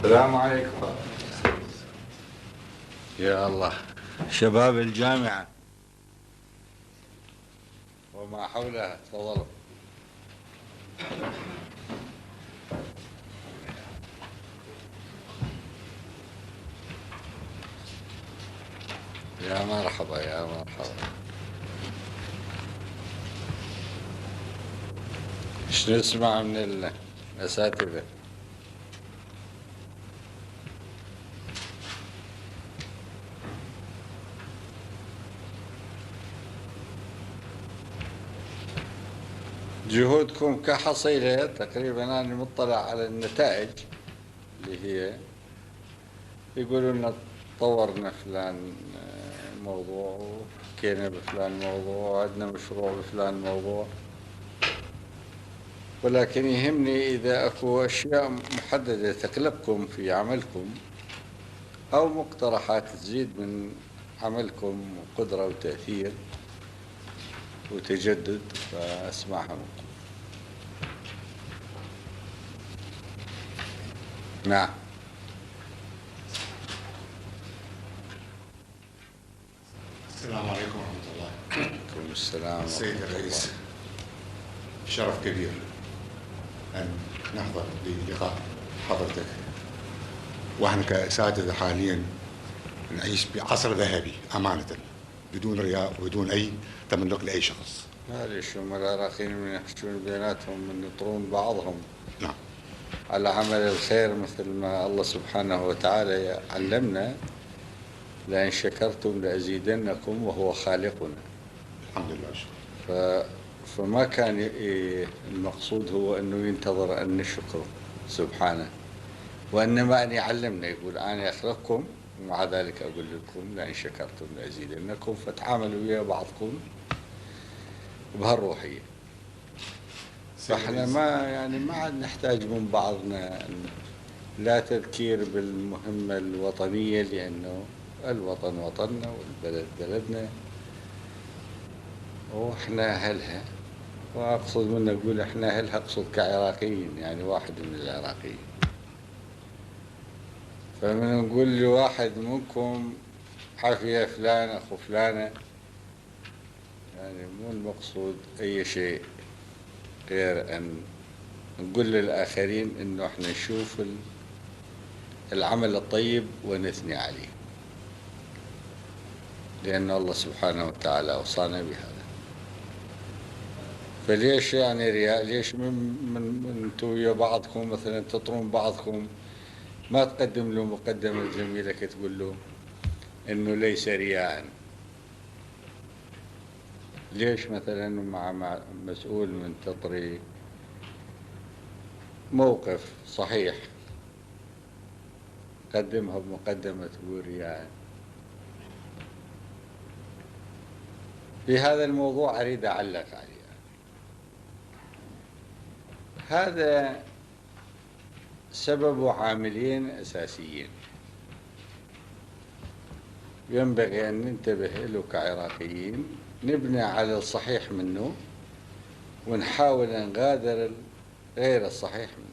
السلام عليكم. يا الله، شباب الجامعة وما حولها، تفضلوا. يا مرحبا يا مرحبا. ايش نسمع من الأساتذة؟ جهودكم كحصيلة تقريبا أنا مطلع على النتائج اللي هي يقولوا لنا طورنا فلان موضوع، وحكينا بفلان موضوع، وعندنا مشروع بفلان موضوع، ولكن يهمني إذا أكو أشياء محددة تقلقكم في عملكم أو مقترحات تزيد من عملكم وقدرة وتأثير وتجدد، فأسمعها منكم. نعم. السلام عليكم ورحمة الله. وعليكم السلام. السيد الرئيس، شرف كبير أن نحضر للقاء حضرتك، وإحنا كأساتذة حاليا نعيش بعصر ذهبي أمانة، بدون رياء وبدون أي تملق لأي شخص. معليش، هم العراقيين من يحشون بيناتهم من يطرون بعضهم. نعم. على عمل الخير مثل ما الله سبحانه وتعالى علمنا: لئن شكرتم لأزيدنكم وهو خالقنا. الحمد لله. فما كان المقصود هو أنه ينتظر أن نشكره سبحانه، وإنما أن يعلمنا، يقول أنا أخلقكم ومع ذلك أقول لكم لئن شكرتم لأزيدنكم، فتعاملوا ويا بعضكم بهالروحية. فإحنا ما عاد نحتاج من بعضنا لا تذكير بالمهمة الوطنية، لأنه الوطن وطننا والبلد بلدنا وإحنا أهلها. وأقصد من أقول إحنا أهلها، أقصد كعراقيين، يعني واحد من العراقيين. فمن نقول لواحد منكم حفية فلان أخو فلانة، يعني مو المقصود أي شيء غير أن نقول للآخرين إنه إحنا نشوف العمل الطيب ونثني عليه، لأن الله سبحانه وتعالى أوصانا بهذا. فليش يعني رياء؟ ليش من انتوا ويا بعضكم مثلا تطرون بعضكم، ما تقدم له مقدمة جميلة تقول له إنه ليس رياء؟ ليش مثلا مع مسؤول من تطري موقف صحيح قدمها بمقدمة تقول رياء؟ في هذا الموضوع أريد أعلق عليه. هذا سبب عاملين أساسيين ينبغي أن ننتبه له كعراقيين، نبني على الصحيح منه ونحاول نغادر غير الصحيح منه.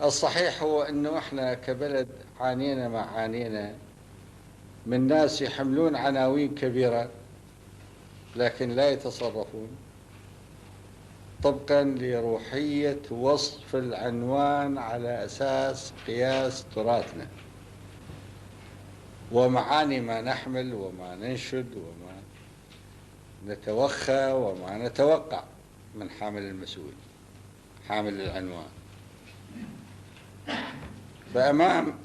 الصحيح هو أنه إحنا كبلد عانينا ما عانينا من ناس يحملون عناوين كبيرة لكن لا يتصرفون طبقا لروحية وصف العنوان على أساس قياس تراثنا ومعاني ما نحمل وما ننشد وما نتوخى وما نتوقع من حامل المسؤول، حامل العنوان. فأمام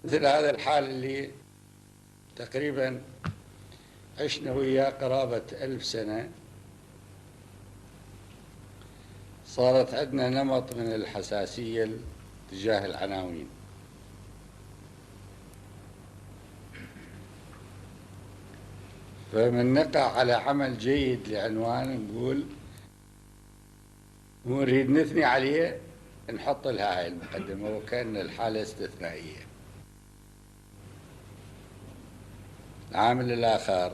مثل هذا الحال اللي تقريبا عشنا وياه قرابة 1000 سنة، صارت عندنا نمط من الحساسية تجاه العناوين. فمن نقع على عمل جيد لعنوان نقول ونريد نثني عليه، نحط لها هاي المقدمة وكأن الحالة استثنائية. العامل الآخر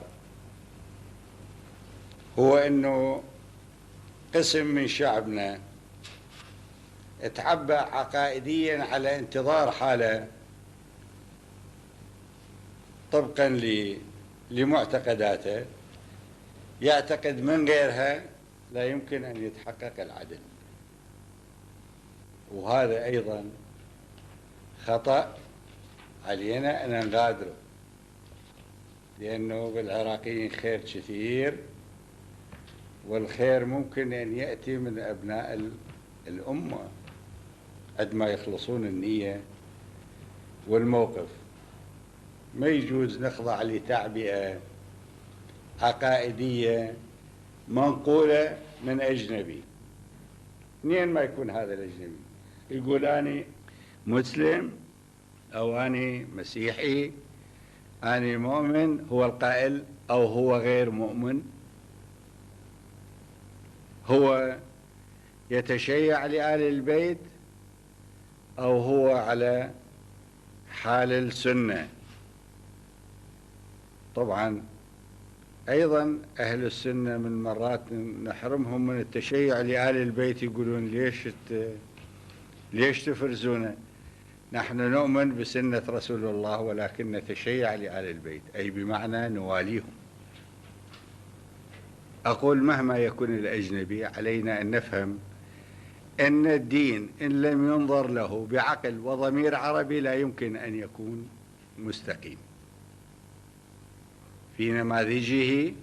هو أنه قسم من شعبنا تعبأ عقائديا على انتظار حالة طبقا لمعتقداته، يعتقد من غيرها لا يمكن أن يتحقق العدل. وهذا أيضا خطأ علينا أن نغادره، لأنه بالعراقيين خير كثير، والخير ممكن أن يأتي من أبناء الأمة عندما يخلصون النية والموقف. ما يجوز نخضع لتعبئة عقائدية منقولة من أجنبي. منين ما يكون هذا الأجنبي يقول أنا مسلم أو أنا مسيحي، أنا مؤمن، هو القائل، أو هو غير مؤمن، هو يتشيع لآل البيت أو هو على حال السنة. طبعا أيضا أهل السنة من مرات نحرمهم من التشيع لآل البيت، يقولون ليش تفرزونه؟ نحن نؤمن بسنة رسول الله ولكن نتشيع لآل البيت، أي بمعنى نواليهم. أقول مهما يكون الأجنبي علينا أن نفهم أن الدين إن لم ينظر له بعقل وضمير عربي لا يمكن أن يكون مستقيم في نماذجه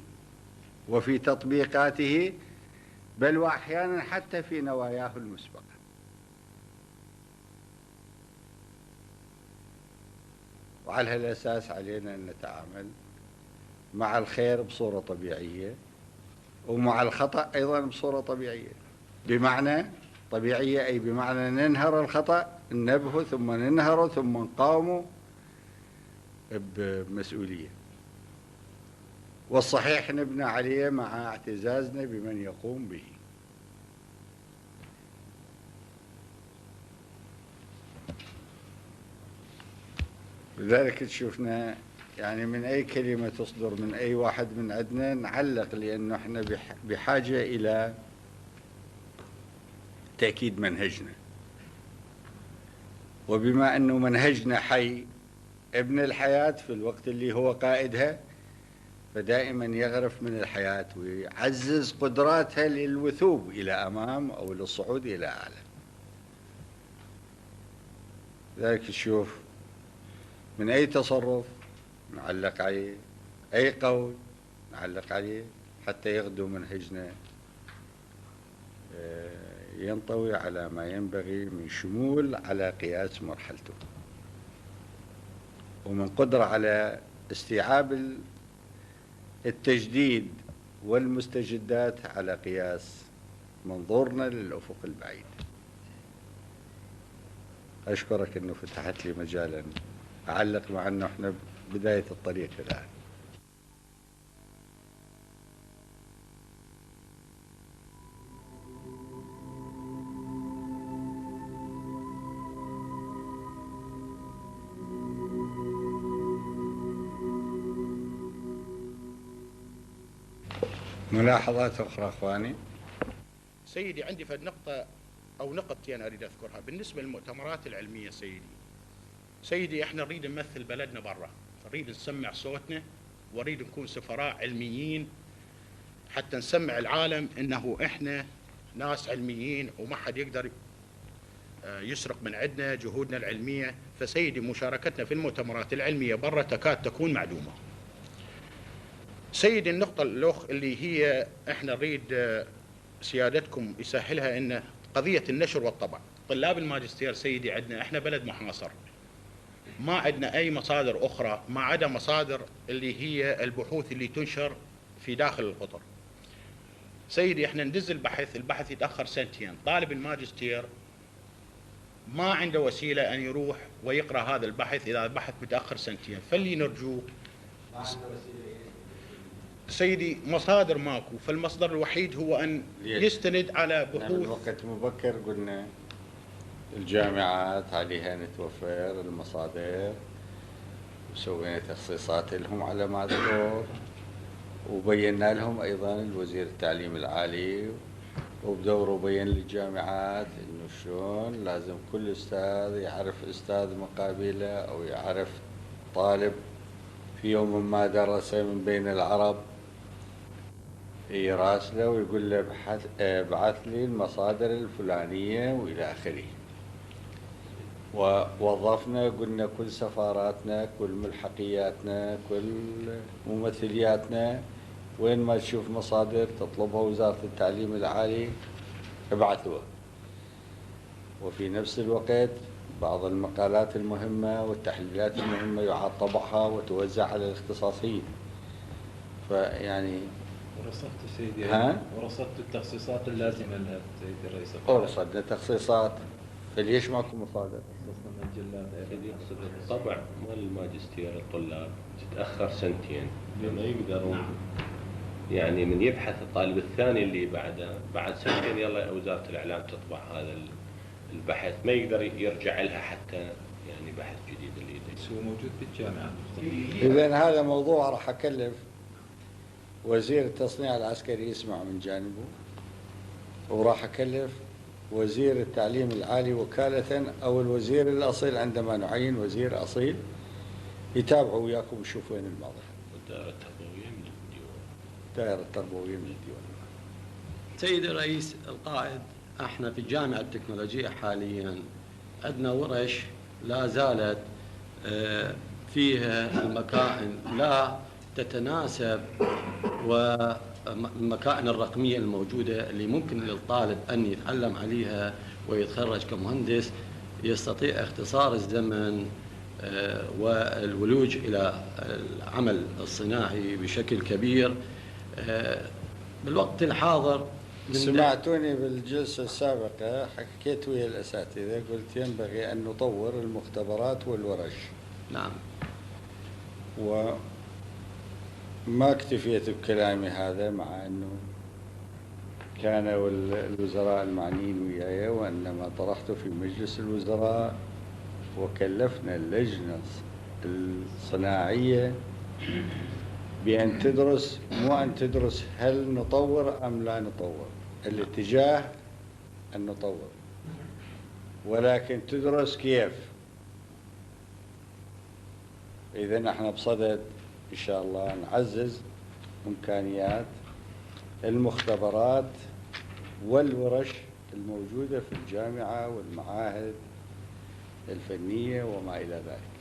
وفي تطبيقاته، بل وأحيانا حتى في نواياه المسبقة. وعلى هالأساس علينا أن نتعامل مع الخير بصورة طبيعية، ومع الخطأ أيضا بصورة طبيعية. بمعنى طبيعية أي بمعنى ننهر الخطأ، ننبهه ثم ننهره ثم نقاومه بمسؤولية، والصحيح نبنى عليه مع اعتزازنا بمن يقوم به. لذلك تشوفنا يعني من أي كلمة تصدر من أي واحد من عندنا نعلق، لأنه احنا بحاجة إلى تأكيد منهجنا. وبما أنه منهجنا حي ابن الحياة في الوقت اللي هو قائدها، فدائما يغرف من الحياة ويعزز قدراتها للوثوب إلى أمام أو للصعود إلى أعلى. لذلك تشوف من أي تصرف نعلق عليه، أي قول نعلق عليه، حتى يغدو منهجنا ينطوي على ما ينبغي من شمول على قياس مرحلته، ومن قدرة على استيعاب التجديد والمستجدات على قياس منظورنا للأفق البعيد. أشكرك أنه فتحت لي مجالا أعلق مع أنه إحنا بداية الطريق الآن. ملاحظات أخرى أخواني؟ سيدي عندي فد نقطة أو نقطتين أريد أذكرها بالنسبة للمؤتمرات العلمية. سيدي احنا نريد نمثل بلدنا برا، نريد نسمع صوتنا ونريد نكون سفراء علميين حتى نسمع العالم انه احنا ناس علميين وما حد يقدر يسرق من عندنا جهودنا العلمية. فسيدي مشاركتنا في المؤتمرات العلمية برا تكاد تكون معدومة. سيدي النقطة اللي هي احنا نريد سيادتكم يسهلها ان قضية النشر والطبع. طلاب الماجستير سيدي عندنا احنا بلد محاصر، ما عندنا أي مصادر أخرى ما عدا مصادر اللي هي البحوث اللي تنشر في داخل القطر. سيدي احنا ندز البحث يتأخر سنتين، طالب الماجستير ما عنده وسيلة أن يروح ويقرأ هذا البحث إذا البحث متأخر سنتين. فاللي نرجوه سيدي مصادر ماكو، فالمصدر الوحيد هو أن يستند على بحوث. وقت مبكر قلنا الجامعات عليها نتوفر المصادر، وسوينا تخصيصات لهم على ما أذكر، وبينا لهم أيضا الوزير التعليم العالي وبدوره بين للجامعات إنه شلون لازم كل أستاذ يعرف أستاذ مقابله أو يعرف طالب في يوم ما درس من بين العرب، يراسله ويقول له ابعث لي المصادر الفلانية وإلى آخره. ووظفنا قلنا كل سفاراتنا، كل ملحقياتنا، كل ممثلياتنا، وين ما تشوف مصادر تطلبها وزارة التعليم العالي ابعثوها. وفي نفس الوقت بعض المقالات المهمة والتحليلات المهمة يعاد طبعها وتوزع على الاختصاصيين. فيعني ورصدت سيدي ورصدت التخصيصات اللازمة لها سيدي الرئيس. ورصدنا تخصيصات، فليش ماكو مصادر؟ خصصنا مجلات اللي يقصد الطبع مال الماجستير الطلاب تتأخر سنتين، ما يقدرون يعني من يبحث الطالب الثاني اللي بعد سنتين يلا وزارة الإعلام تطبع هذا البحث، ما يقدر يرجع لها حتى يعني بحث جديد اللي يدري. بس هو موجود بالجامعة. إذن هذا موضوع راح أكلف وزير التصنيع العسكري يسمع من جانبه، وراح أكلف وزير التعليم العالي وكالة أو الوزير الأصيل عندما نعين وزير أصيل يتابعوا وياكم ويشوفوا وين الماضي. والدائرة التربوية من الديوان. الدائرة التربوية من الديوان. سيدي الرئيس القائد، احنا في الجامعة التكنولوجية حاليا عندنا ورش لا زالت فيها المكائن لا تتناسب، والمكائن الرقمية الموجودة اللي ممكن للطالب أن يتعلم عليها ويتخرج كمهندس يستطيع اختصار الزمن والولوج إلى العمل الصناعي بشكل كبير. بالوقت الحاضر سمعتوني بالجلسة السابقة حكيت ويا الأساتذة، قلت ينبغي أن نطور المختبرات والورش. نعم. وما اكتفيت بكلامي هذا، مع أنه كانوا الوزراء المعنيين وياي، وإنما طرحته في مجلس الوزراء وكلفنا اللجنة الصناعية بأن تدرس، مو أن تدرس هل نطور أم لا نطور، الاتجاه أن نطور، ولكن تدرس كيف. إذن احنا بصدد إن شاء الله نعزز إمكانيات المختبرات والورش الموجودة في الجامعة والمعاهد الفنية وما إلى ذلك.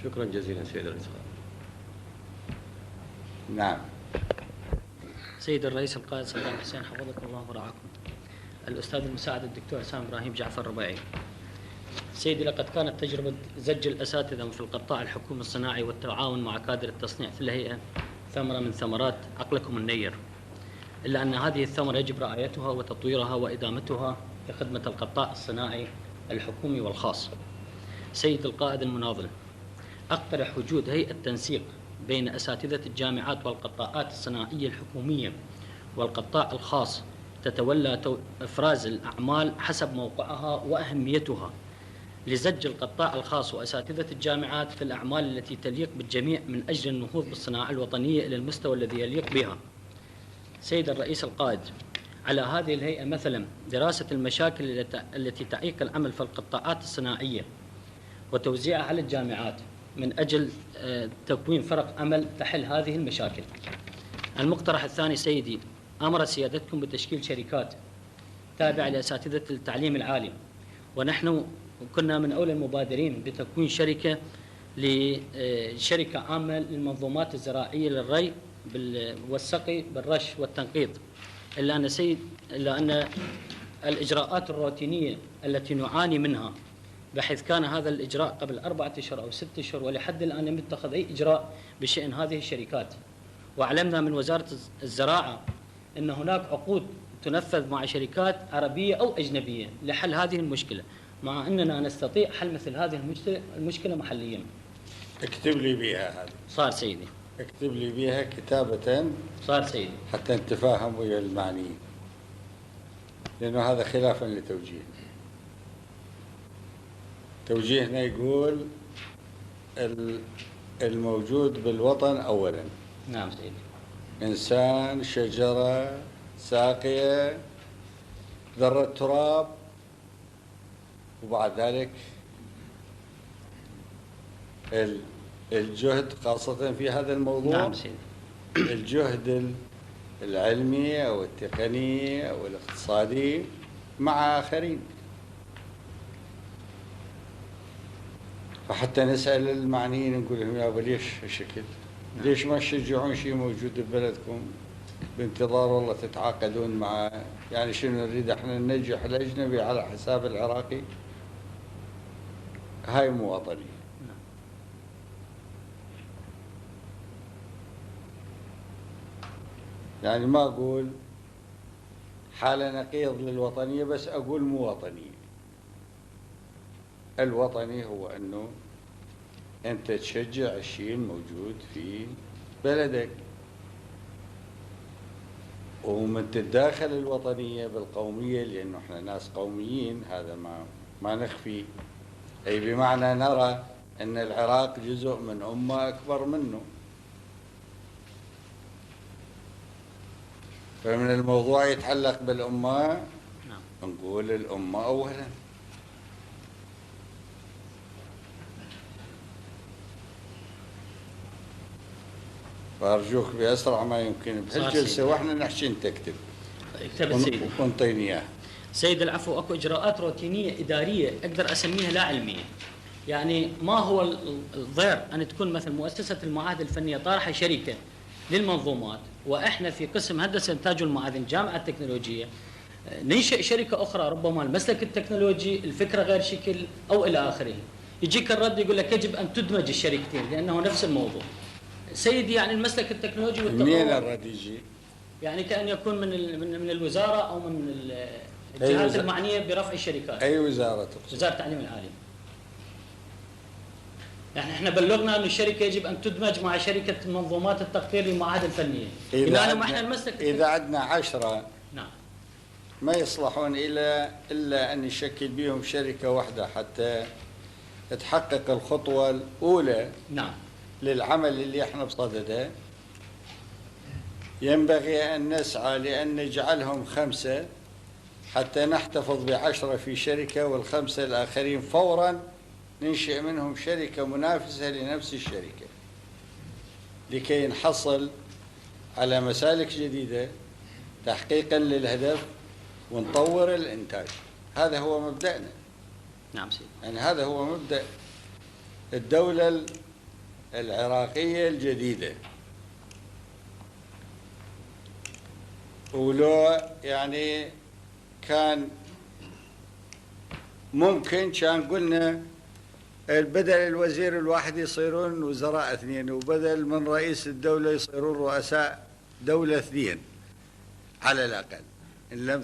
شكرا جزيلا سيد الرئيس. نعم. سيد الرئيس القائد صدام حسين حفظكم الله ورعاكم. الأستاذ المساعد الدكتور حسام إبراهيم جعفر الربيعي. سيدي، لقد كانت تجربة زج الأساتذة في القطاع الحكومي الصناعي والتعاون مع كادر التصنيع في الهيئة ثمرة من ثمرات عقلكم النير، إلا أن هذه الثمرة يجب رعايتها وتطويرها وإدامتها لخدمة القطاع الصناعي الحكومي والخاص. سيد القائد المناضل، أقترح وجود هيئة تنسيق بين أساتذة الجامعات والقطاعات الصناعية الحكومية والقطاع الخاص تتولى إفراز الأعمال حسب موقعها وأهميتها، لزج القطاع الخاص وأساتذة الجامعات في الأعمال التي تليق بالجميع من أجل النهوض بالصناعة الوطنية إلى المستوى الذي يليق بها. سيد الرئيس القائد، على هذه الهيئة مثلا دراسة المشاكل التي تعيق العمل في القطاعات الصناعية وتوزيعها على الجامعات من أجل تكوين فرق عمل تحل هذه المشاكل. المقترح الثاني سيدي، أمر سيادتكم بتشكيل شركات تابعة لأساتذة التعليم العالي، ونحن كنا من أولى المبادرين بتكوين شركة عامة للمنظومات الزراعية للري والسقي بالرش والتنقيط، إلا أن الإجراءات الروتينية التي نعاني منها، بحيث كان هذا الإجراء قبل 4 أشهر أو 6 أشهر ولحد الآن لم يتخذ أي إجراء بشأن هذه الشركات. وأعلمنا من وزارة الزراعة أن هناك عقود تنفذ مع شركات عربية أو أجنبية لحل هذه المشكلة، مع أننا نستطيع حل مثل هذه المشكلة محليا. اكتب لي بها هذه. صار سيدي. اكتب لي بها كتابة. صار سيدي. حتى نتفاهم ويا المعنيين، لأنه هذا خلافا لتوجيهنا. توجيهنا يقول الموجود بالوطن أولا. نعم سيدي. إنسان، شجرة، ساقية، ذرة تراب، وبعد ذلك الجهد خاصة في هذا الموضوع. نعم سيدي. الجهد العلمي أو التقني أو الاقتصادي مع آخرين. فحتى نسأل المعنيين نقول لهم يابا ليش هالشكل؟ ليش ما تشجعون شيء موجود ببلدكم بانتظار والله تتعاقدون مع، يعني شنو نريد احنا ننجح الأجنبي على حساب العراقي؟ هاي مو وطني. يعني ما أقول حالة نقيض للوطنية، بس أقول مو وطنية. الوطني هو أنه أنت تشجع الشيء الموجود في بلدك، ومن تتداخل الوطنية بالقومية، لأنه إحنا ناس قوميين، هذا ما نخفي، أي بمعنى نرى أن العراق جزء من أمة أكبر منه. فمن الموضوع يتعلق بالأمة نقول الأمة أولا. فأرجوك بأسرع ما يمكن بهالجلسة وإحنا نحكي أنت اكتب. اكتب سيدي. ونطيني إياه. سيد العفو، اكو اجراءات روتينيه اداريه اقدر اسميها لا علميه. يعني ما هو الضير ان تكون مثل مؤسسه المعاهد الفنيه طارحه شركه للمنظومات، واحنا في قسم هندسه انتاج المعادن الجامعه التكنولوجيه ننشئ شركه اخرى ربما المسلك التكنولوجي الفكره غير شكل او الى اخره. يجيك الرد يقول لك يجب ان تدمج الشركتين لانه نفس الموضوع. سيدي يعني المسلك التكنولوجي والتطور، منين الرد يجي؟ يعني كأن يكون من الوزارة أو من الجهات المعنية برفع الشركات. أي وزارة؟ وزارة التعليم العالي. يعني احنا بلغنا أن الشركة يجب أن تدمج مع شركة منظومات التقطير للمعاهد الفنية. إذا عندنا 10 نعم ما يصلحون إلا أن نشكل بهم شركة واحدة حتى تحقق الخطوة الأولى نعم للعمل اللي احنا بصدده. ينبغي أن نسعى لأن نجعلهم 5 حتى نحتفظ ب10 في شركة، وال5 الآخرين فوراً ننشئ منهم شركة منافسة لنفس الشركة لكي نحصل على مسالك جديدة تحقيقاً للهدف ونطور الإنتاج. هذا هو مبدأنا. نعم سيدي. يعني هذا هو مبدأ الدولة العراقية الجديدة. ولو يعني كان ممكن كان قلنا بدل الوزير الواحد يصيرون وزراء 2، وبدل من رئيس الدولة يصيرون رؤساء دولة 2 على الأقل، إن لم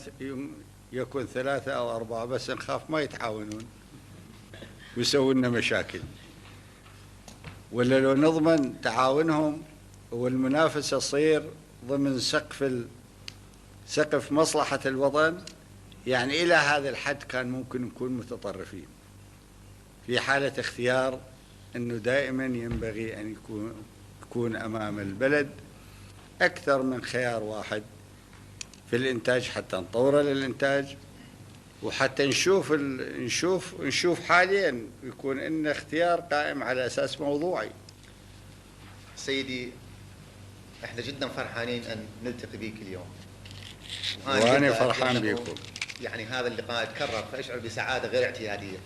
يكن 3 أو 4، بس نخاف ما يتعاونون ويسوون لنا مشاكل. ولا لو نضمن تعاونهم والمنافسة تصير ضمن سقف مصلحة الوطن، يعني إلى هذا الحد كان ممكن نكون متطرفين في حالة اختيار أنه دائما ينبغي أن يكون أمام البلد أكثر من خيار واحد في الإنتاج حتى نطوره للإنتاج، وحتى نشوف حاليا يكون إن اختيار قائم على أساس موضوعي. سيدي احنا جدا فرحانين أن نلتقي بك اليوم، وأنا فرحان بكم. يعني هذا اللقاء تكرر فأشعر بسعادة غير اعتيادية،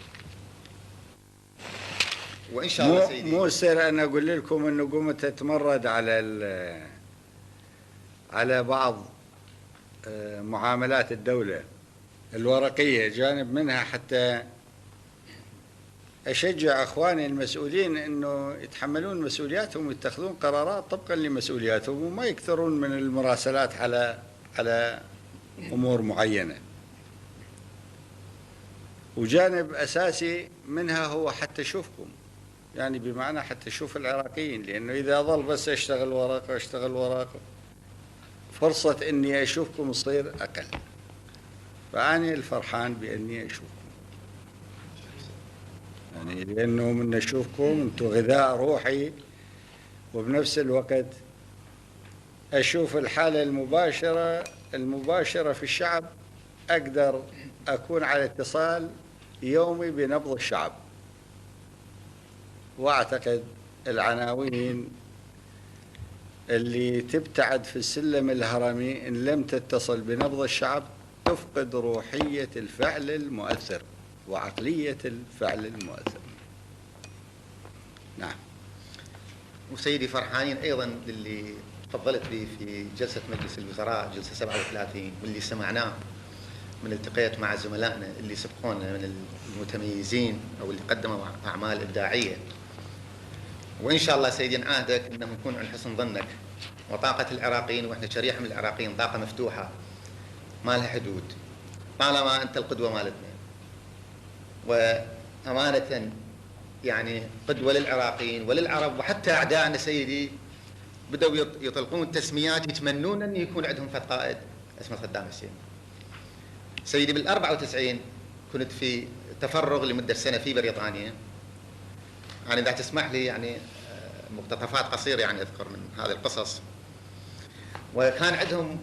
وإن شاء الله سيدي مو سر أنا أقول لكم أنه قمت أتمرد على بعض معاملات الدولة الورقية جانب منها، حتى أشجع أخواني المسؤولين أنه يتحملون مسؤولياتهم ويتخذون قرارات طبقا لمسؤولياتهم، وما يكثرون من المراسلات على أمور معينة. وجانب أساسي منها هو حتى أشوفكم، يعني بمعنى حتى أشوف العراقيين، لأنه إذا ظل بس أشتغل ورقة فرصة أني أشوفكم تصير أقل. فأنا الفرحان بأني أشوفكم، يعني لأنه من أشوفكم أنتم غذاء روحي، وبنفس الوقت أشوف الحالة المباشرة المباشرة في الشعب أقدر أكون على اتصال يومي بنبض الشعب، وأعتقد العناوين اللي تبتعد في السلم الهرمي إن لم تتصل بنبض الشعب تفقد روحية الفعل المؤثر وعقلية الفعل المؤثر. نعم. وسيدي فرحانين أيضا للي تفضلت به في جلسة مجلس الوزراء جلسة 37 واللي سمعناه من التقيت مع زملائنا اللي سبقونا من المتميزين أو اللي قدموا أعمال إبداعية. وإن شاء الله سيدي نعاهدك أنه نكون عن حسن ظنك، وطاقة العراقيين وإحنا شريحة من العراقيين طاقة مفتوحة ما لها حدود طالما أنت القدوة مالتنا. وأمانة يعني قدوة للعراقيين وللعرب وحتى أعدائنا سيدي بدأوا يطلقون تسميات يتمنون أن يكون عندهم فد قائد اسمه صدام حسين. سيدي بال94 كنت في تفرغ لمدة سنة في بريطانيا. يعني إذا تسمح لي يعني مقتطفات قصيرة يعني أذكر من هذه القصص. وكان عندهم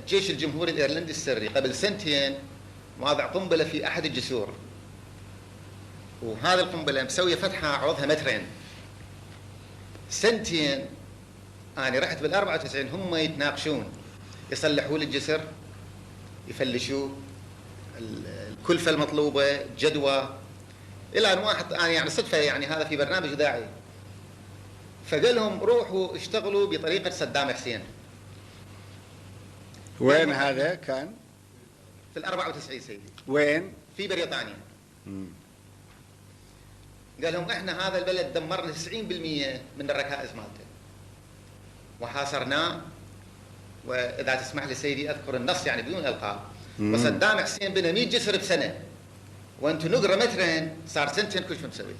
جيش الجمهوري الإيرلندي السري قبل سنتين واضع قنبلة في أحد الجسور، وهذه القنبلة مسوية فتحة عرضها مترين. سنتين أنا رحت بال94 هم يتناقشون يصلحوا لي الجسر، يفلشوه، الكلفة المطلوبة، جدوى، إلى أن واحد أنا يعني صدفة يعني هذا في برنامج إذاعي فقال لهم روحوا اشتغلوا بطريقة صدام حسين. وين هذا كان؟ في ال94 سيدي. وين؟ في بريطانيا. قال لهم احنا هذا البلد دمرنا 90% من الركائز مالته وحاصرناه، واذا تسمح لي سيدي اذكر النص يعني بدون القاب، وصدام حسين بنى 100 جسر بسنه وانتم نقرا مترين صار سنتين كل شيء مسوي.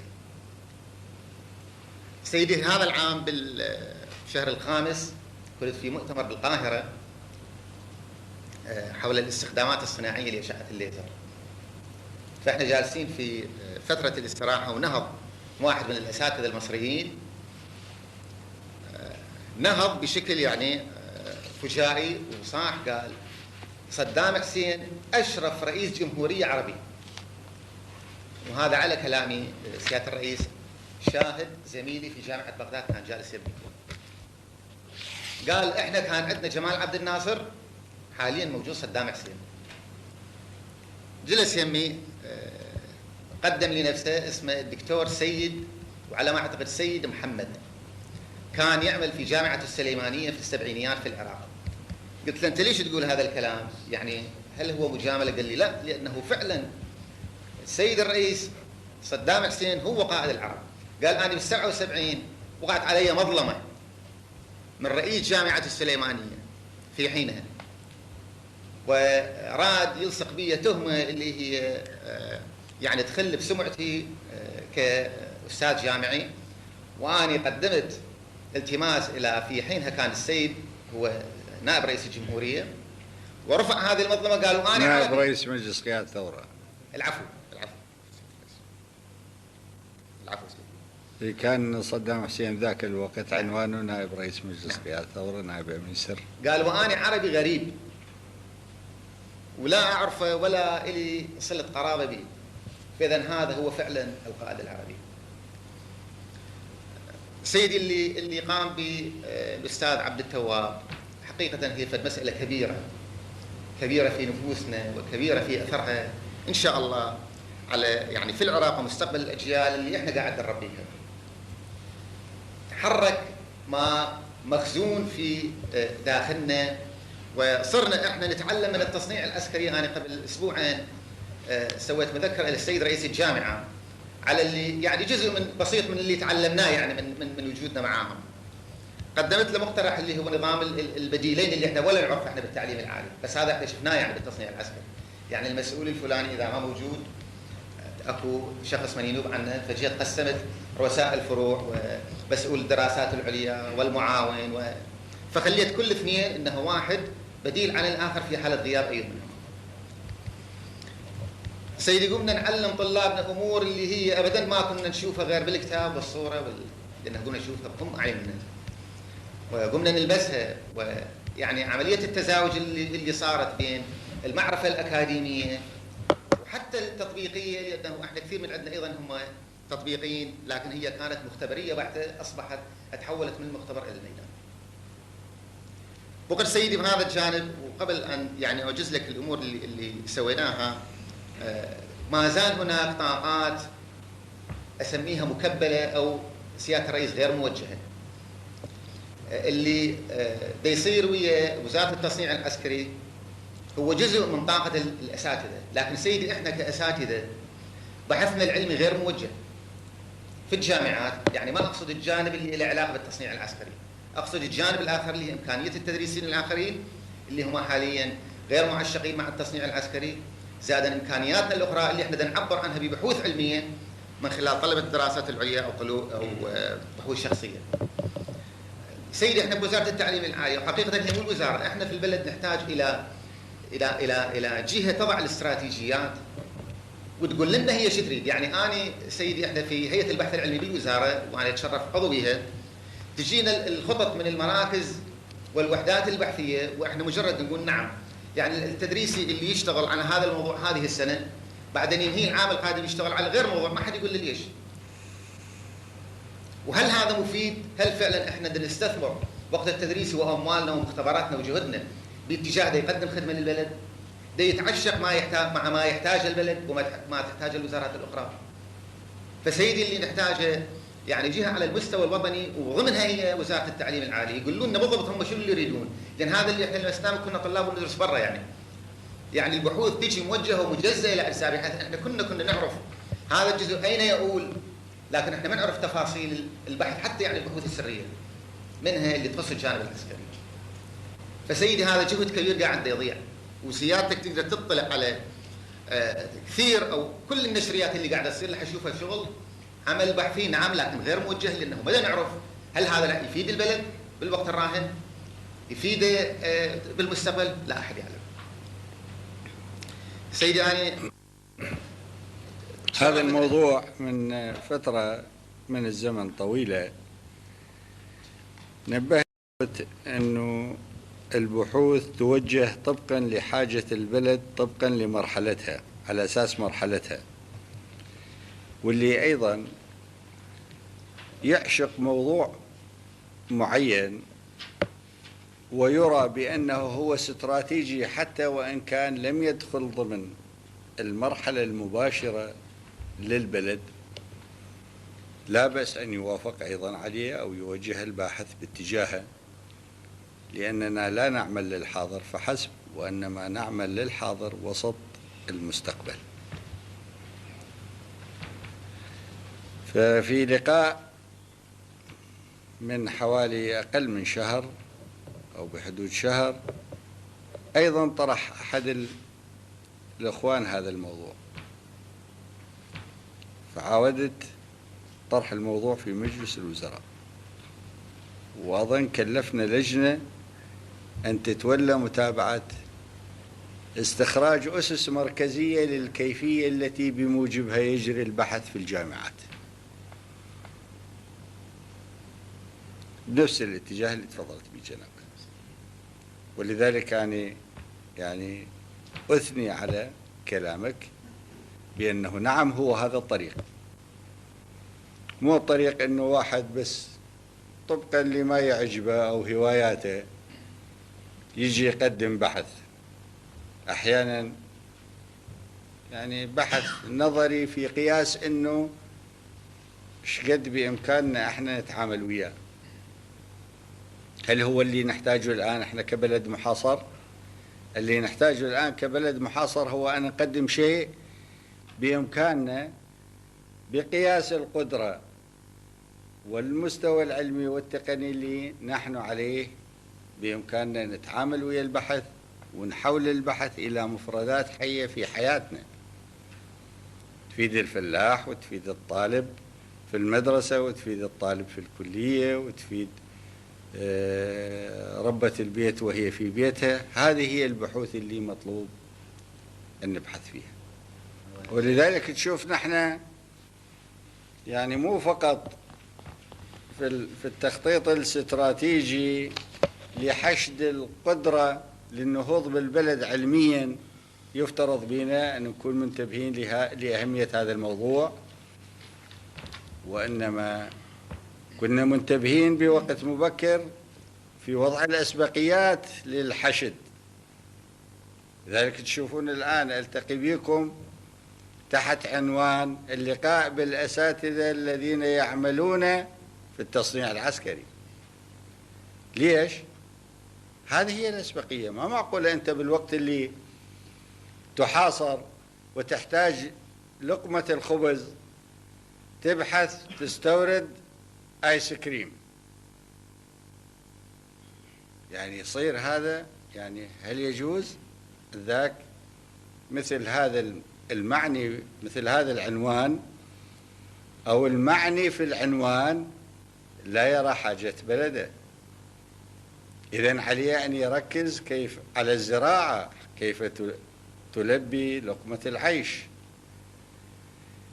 سيدي هذا العام بالشهر الخامس كنت في مؤتمر بالقاهره حول الاستخدامات الصناعيه لاشعه الليزر. فاحنا جالسين في فتره الاستراحه ونهض واحد من الاساتذه المصريين، نهض بشكل يعني فجائي وصاح قال صدام حسين اشرف رئيس جمهوريه عربي. وهذا على كلامي سياده الرئيس، شاهد زميلي في جامعه بغداد كان جالس يبني. قال احنا كان عندنا جمال عبد الناصر، حاليا موجود صدام حسين. جلس يمي قدم لي نفسه، اسمه الدكتور سيد، وعلى ما اعتقد سيد محمد، كان يعمل في جامعه السليمانيه في السبعينيات في العراق. قلت له انت ليش تقول هذا الكلام؟ يعني هل هو مجامله؟ قال لي لا، لانه فعلا السيد الرئيس صدام حسين هو قائد العرب. قال انا بال77 وقعت علي مظلمه من رئيس جامعه السليمانيه في حينها، وراد يلصق بي تهمه اللي هي يعني تخل بسمعتي كاستاذ جامعي. واني قدمت التماس الى، في حينها كان السيد هو نائب رئيس الجمهوريه، ورفع هذه المظلمه. قالوا انا نائب رئيس مجلس قياده الثوره. العفو كان صدام حسين ذاك الوقت عنوانه نائب رئيس مجلس قياده الثوره، نائب امين سر. قال وانا عربي غريب ولا اعرفه ولا الي صله قرابه به، فاذا هذا هو فعلا القائد العربي. سيدي اللي قام بالاستاذ عبد التواب حقيقه هي مساله كبيره في نفوسنا وكبيره في اثرها ان شاء الله على يعني في العراق ومستقبل الاجيال اللي احنا قاعد نربيها. حرك ما مخزون في داخلنا، وصرنا احنا نتعلم من التصنيع العسكري. انا قبل اسبوعين سويت مذكره للسيد رئيس الجامعه على اللي يعني جزء من بسيط من اللي تعلمناه يعني من وجودنا معاهم. قدمت له مقترح اللي هو نظام البديلين اللي احنا ولا نعرف احنا بالتعليم العالي، بس هذا احنا شفناه يعني بالتصنيع العسكري. يعني المسؤول الفلاني اذا ما موجود اكو شخص من ينوب عنه، فجيت قسمت رؤساء الفروع ومسؤول الدراسات العليا والمعاون فخليت كل اثنين انه واحد بديل عن الاخر في حاله غياب اي منهم. سيدي قمنا نعلم طلابنا امور اللي هي ابدا ما كنا نشوفها غير بالكتاب والصوره لان قمنا نشوفها بأم اعيننا، وقمنا نلبسها يعني عملية التزاوج اللي صارت بين المعرفة الأكاديمية وحتى التطبيقية، لأنه احنا كثير من عندنا أيضا هم تطبيقيين، لكن هي كانت مختبرية بعد أصبحت تحولت من المختبر إلى الميدان. بقر سيدي بهذا الجانب، وقبل أن يعني أجز لك الأمور اللي سويناها، ما زال هناك طاقات أسميها مكبلة أو سيادة الرئيس غير موجهة، اللي دا يصير ويا وزارة التصنيع العسكري هو جزء من طاقة الأساتذة، لكن سيدي إحنا كأساتذة بحثنا العلمي غير موجه في الجامعات. يعني ما أقصد الجانب اللي له علاقة بالتصنيع العسكري، أقصد الجانب الآخر اللي هي إمكانية التدريسين الآخرين اللي هم حاليا غير معشقين مع التصنيع العسكري، زادا إمكانياتنا الأخرى اللي إحنا نعبر عنها ببحوث علمية من خلال طلبة الدراسات العليا أو بحوث شخصية. سيدي احنا بوزارة التعليم العالي، وحقيقة هي مو الوزارة، احنا في البلد نحتاج إلى جهة تضع الاستراتيجيات وتقول لنا هي شو تريد. يعني أنا سيدي احنا في هيئة البحث العلمي بالوزارة وأنا أتشرف عضو بها، تجينا الخطط من المراكز والوحدات البحثية واحنا مجرد نقول نعم. يعني التدريسي اللي يشتغل على هذا الموضوع هذه السنة بعدين ينهي العام القادم يشتغل على غير موضوع، ما حد يقول لي ليش. وهل هذا مفيد؟ هل فعلا احنا بدنا نستثمر وقت التدريسي واموالنا ومختبراتنا وجهدنا باتجاه ده يقدم خدمه للبلد؟ ده يتعشق مع ما يحتاجه البلد وما تحتاجه الوزارات الاخرى. فسيدي اللي نحتاجه يعني جهه على المستوى الوطني وضمنها هي وزاره التعليم العالي، يقولوا لنا بالضبط هم شو اللي يريدون، لان هذا اللي احنا لما كنا طلاب وندرس برا يعني البحوث تجي موجهه ومجزئه الى اجزاء، بحيث احنا كنا نعرف هذا الجزء اين يؤول، لكن احنا ما نعرف تفاصيل البحث حتى يعني البحوث السريه منها اللي تخص الجانب العسكري. فسيدي هذا جهد كبير قاعد يضيع، وسيادتك تقدر تطلع على كثير او كل النشريات اللي قاعده تصير لها اشوفها شغل عمل بحثي نعم لكن غير موجه، لانه ما نعرف هل هذا راح يفيد البلد بالوقت الراهن، يفيده بالمستقبل، لا احد يعلم. سيدي أنا هذا الموضوع من فترة من الزمن طويلة نبهت أنه البحوث توجه طبقا لحاجة البلد طبقا لمرحلتها على أساس مرحلتها، واللي أيضا يعشق موضوع معين ويرى بأنه هو استراتيجي حتى وإن كان لم يدخل ضمن المرحلة المباشرة للبلد، لا بأس أن يوافق أيضا عليه أو يوجه الباحث باتجاهه، لأننا لا نعمل للحاضر فحسب وإنما نعمل للحاضر وسط المستقبل. ففي لقاء من حوالي أقل من شهر أو بحدود شهر أيضا طرح أحد الإخوان هذا الموضوع، فعاودت طرح الموضوع في مجلس الوزراء، وأظن كلفنا لجنة أن تتولى متابعة استخراج أسس مركزية للكيفية التي بموجبها يجري البحث في الجامعات بنفس الاتجاه اللي تفضلت به جنابك. ولذلك أنا يعني أثني على كلامك بأنه نعم هو هذا الطريق، مو الطريق أنه واحد بس طبقا لما يعجبه أو هواياته يجي يقدم بحث، أحيانا يعني بحث نظري في قياس أنه شقد بإمكاننا احنا نتعامل وياه. هل هو اللي نحتاجه الآن احنا كبلد محاصر؟ اللي نحتاجه الآن كبلد محاصر هو أن نقدم شيء بإمكاننا بقياس القدرة والمستوى العلمي والتقني اللي نحن عليه، بإمكاننا نتعامل ويا البحث ونحول البحث إلى مفردات حية في حياتنا تفيد الفلاح وتفيد الطالب في المدرسة وتفيد الطالب في الكلية وتفيد ربة البيت وهي في بيتها. هذه هي البحوث اللي مطلوب أن نبحث فيها. ولذلك تشوف نحن يعني مو فقط في التخطيط الاستراتيجي لحشد القدرة للنهوض بالبلد علميا يفترض بنا أن نكون منتبهين لأهمية هذا الموضوع، وإنما كنا منتبهين بوقت مبكر في وضع الأسبقيات للحشد. لذلك تشوفون الآن ألتقي بكم تحت عنوان اللقاء بالأساتذة الذين يعملون في التصنيع العسكري. ليش؟ هذه هي الأسبقية. ما معقول أنت بالوقت اللي تحاصر وتحتاج لقمة الخبز تبحث تستورد آيس كريم. يعني يصير هذا، يعني هل يجوز ذاك مثل هذا المعني، مثل هذا العنوان أو المعني في العنوان لا يرى حاجة بلده. إذن عليه أن يركز كيف على الزراعة، كيف تلبي لقمة العيش.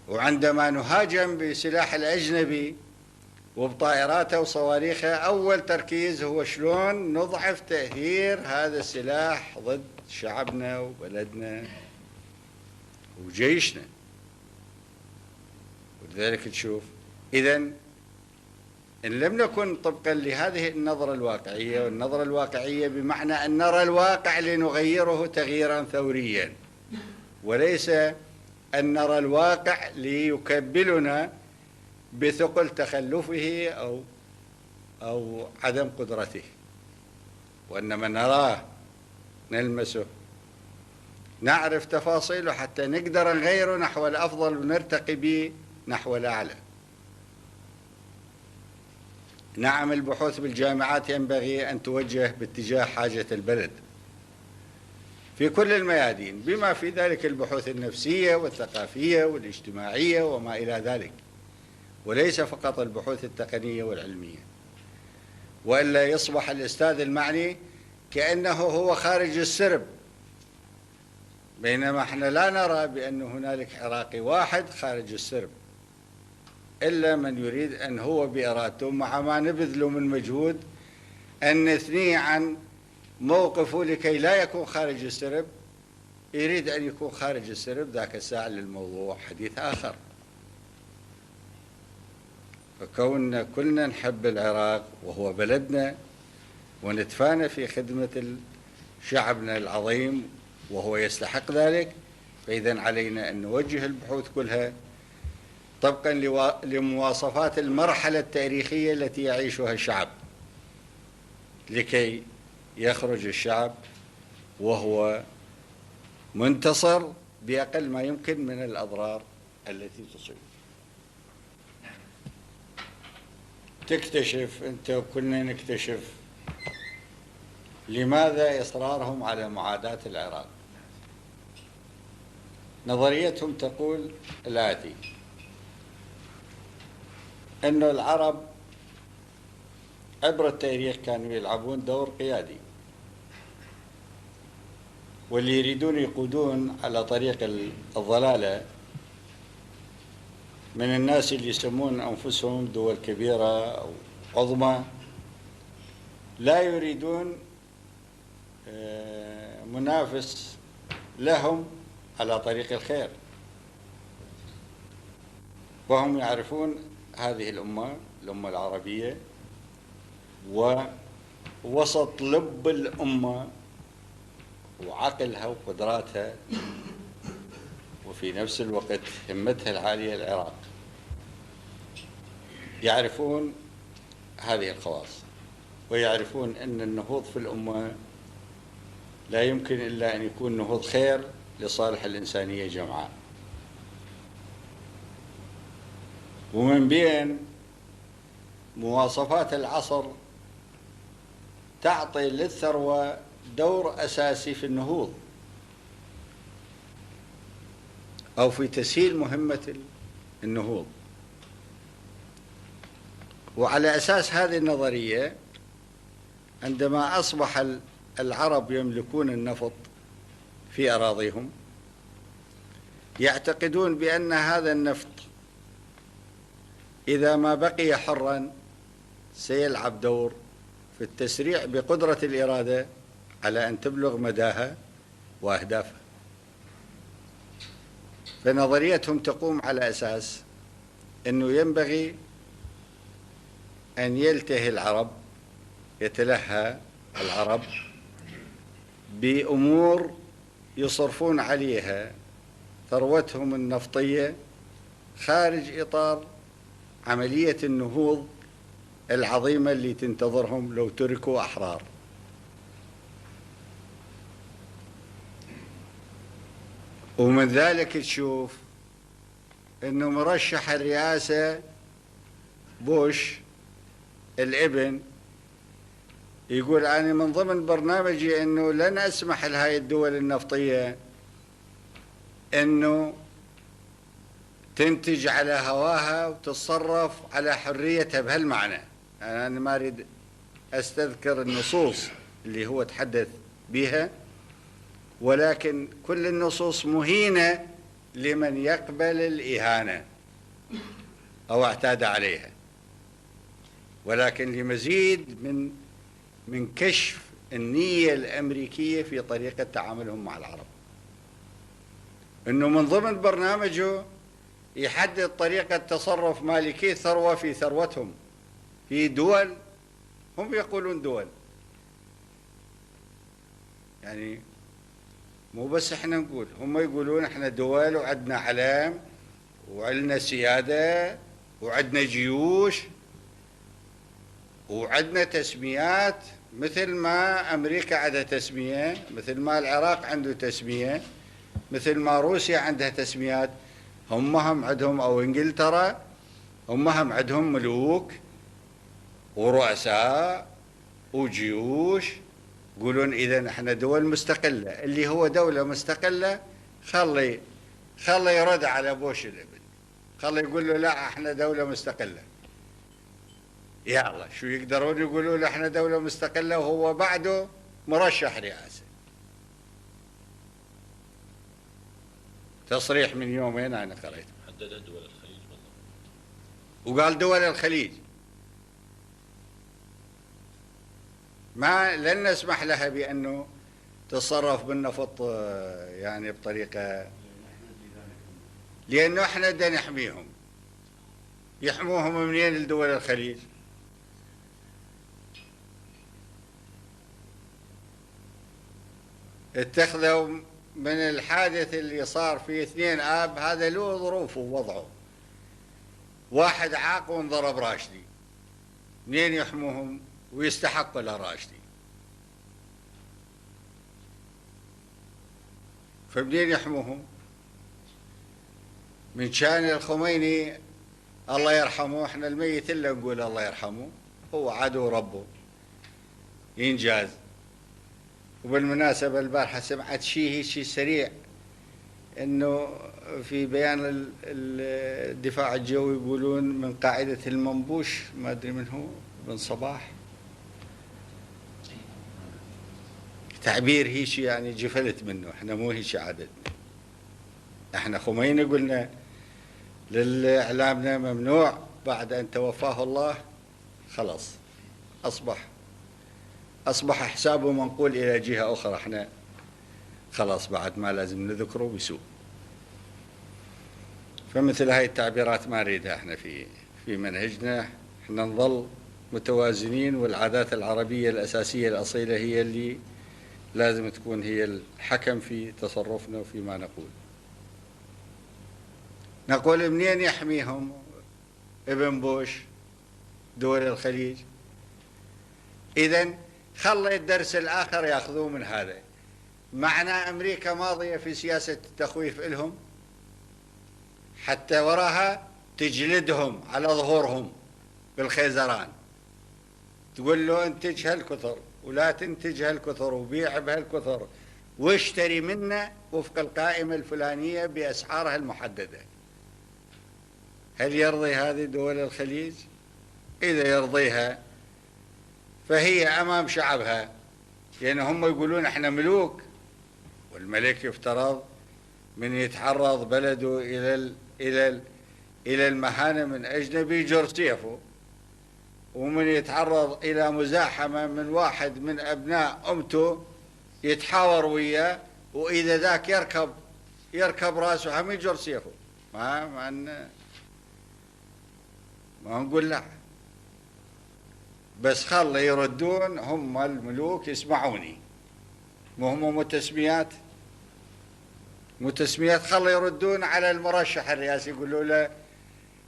وعندما نهاجم بسلاح الأجنبي وبطائراته وصواريخه، أول تركيز هو شلون نضعف تأثير هذا السلاح ضد شعبنا وبلدنا وجيشنا. ولذلك تشوف إذن إن لم نكن طبقا لهذه النظرة الواقعية، والنظرة الواقعية بمعنى أن نرى الواقع لنغيره تغييرا ثوريا، وليس أن نرى الواقع ليكبلنا بثقل تخلفه أو عدم قدرته، وإنما نراه نلمسه نعرف تفاصيله حتى نقدر نغيره نحو الأفضل ونرتقي به نحو الأعلى. نعم، البحوث بالجامعات ينبغي أن توجه باتجاه حاجة البلد في كل الميادين، بما في ذلك البحوث النفسية والثقافية والاجتماعية وما إلى ذلك، وليس فقط البحوث التقنية والعلمية، وإلا يصبح الأستاذ المعني كأنه هو خارج السرب، بينما احنا لا نرى بأن هنالك عراقي واحد خارج السرب، إلا من يريد أن هو بإرادته مع ما نبذله من مجهود أن نثنيه عن موقفه لكي لا يكون خارج السرب، يريد أن يكون خارج السرب، ذاك الساعة للموضوع حديث آخر. فكوننا كلنا نحب العراق وهو بلدنا ونتفانى في خدمة شعبنا العظيم وهو يستحق ذلك، فإذن علينا أن نوجه البحوث كلها طبقا لمواصفات المرحلة التاريخية التي يعيشها الشعب، لكي يخرج الشعب وهو منتصر بأقل ما يمكن من الأضرار التي تصيب. تكتشف أنت وكلنا نكتشف لماذا إصرارهم على معاداة العراق. نظريتهم تقول الآتي: أن العرب عبر التاريخ كانوا يلعبون دور قيادي، واللي يريدون يقودون على طريق الضلالة من الناس اللي يسمون أنفسهم دول كبيرة أو عظمى لا يريدون منافس لهم على طريق الخير، وهم يعرفون هذه الأمة العربية ووسط لب الأمة وعقلها وقدراتها وفي نفس الوقت همتها العالية العراق. يعرفون هذه الخواص ويعرفون أن النهوض في الأمة لا يمكن إلا أن يكون نهوض خير لصالح الإنسانية جمعاء. ومن بين مواصفات العصر تعطي للثروة دور أساسي في النهوض أو في تسهيل مهمة النهوض. وعلى أساس هذه النظرية، عندما أصبح العرب يملكون النفط في أراضيهم، يعتقدون بأن هذا النفط إذا ما بقي حرا سيلعب دور في التسريع بقدرة الإرادة على أن تبلغ مداها وأهدافها. فنظريتهم تقوم على أساس أنه ينبغي أن يلتهي العرب، يتلهى العرب بأمور يصرفون عليها ثروتهم النفطية خارج إطار عملية النهوض العظيمة اللي تنتظرهم لو تركوا أحرار. ومن ذلك تشوف أنه مرشح الرئاسة بوش الابن يقول أنا من ضمن برنامجي أنه لن أسمح لهاي الدول النفطية أنه تنتج على هواها وتتصرف على حريتها بهالمعنى. أنا ما أريد أستذكر النصوص اللي هو تحدث بها، ولكن كل النصوص مهينة لمن يقبل الإهانة أو اعتاد عليها، ولكن لمزيد من كشف النية الأمريكية في طريقة تعاملهم مع العرب. أنه من ضمن برنامجه يحدد طريقة تصرف مالكي الثروة في ثروتهم في دول، هم يقولون دول، يعني مو بس احنا نقول، هم يقولون احنا دول وعندنا علام وعندنا سيادة وعندنا جيوش وعندنا تسميات، مثل ما أمريكا عندها تسمية، مثل ما العراق عنده تسمية، مثل ما روسيا عندها تسميات. هم عندهم، أو إنجلترا، هم عندهم ملوك ورؤساء وجيوش. يقولون إذا احنا دول مستقلة. اللي هو دولة مستقلة خلي يرد على بوش الابن، خلي يقول له لا احنا دولة مستقلة. يلا شو يقدرون يقولوا له احنا دولة مستقلة وهو بعده مرشح رئاسة. تصريح من يومين أنا قريته حدد دول الخليج بالضبط، وقال دول الخليج ما لن نسمح لها بأنه تتصرف بالنفط يعني بطريقة، لأنه احنا بدنا نحميهم. يحموهم منين الدول الخليج؟ اتخذوا من الحادث اللي صار في 2 آب، هذا له ظروفه ووضعه. واحد عاق وانضرب راشدي، منين يحموهم ويستحقوا لراشدي؟ فمنين يحموهم؟ من شان الخميني الله يرحمه، احنا الميت الا نقول الله يرحمه، هو عدو ربه ينجاز. وبالمناسبة البارحة سمعت شيء سريع، انه في بيان الدفاع الجوي يقولون من قاعدة المنبوش، ما ادري من هو، بن صباح، تعبير هيك يعني جفلت منه. احنا مو هيك عادتنا، احنا خميني قلنا لإعلامنا ممنوع، بعد أن توفاه الله خلاص أصبح حسابه منقول إلى جهة أخرى، احنا خلاص بعد ما لازم نذكره بسوء. فمثل هاي التعبيرات ما نريدها احنا في منهجنا. احنا نظل متوازنين، والعادات العربية الأساسية الأصيلة هي اللي لازم تكون هي الحكم في تصرفنا وفيما نقول منين يحميهم ابن بوش دول الخليج؟ إذن خلي الدرس الآخر يأخذوه من هذا. معنى أمريكا ماضية في سياسة التخويف إلهم حتى وراها تجلدهم على ظهورهم بالخيزران، تقول له انتج هالكثر ولا تنتج هالكثر وبيع بهالكثر واشتري منا وفق القائمة الفلانية بأسعارها المحددة. هل يرضي هذه دول الخليج؟ إذا يرضيها فهي أمام شعبها، لأن هم يقولون احنا ملوك، والملك يفترض من يتعرض بلده إلى المهانة من أجنبي يجر سيفه. ومن يتعرض إلى مزاحمة من واحد من أبناء أمته يتحاور وياه، وإذا ذاك يركب راسه هم يجر سيفه. ما نقول لا، بس خلي يردون هم الملوك يسمعوني، مو هم متسميات خلي يردون على المرشح الرئاسي، يقولوا له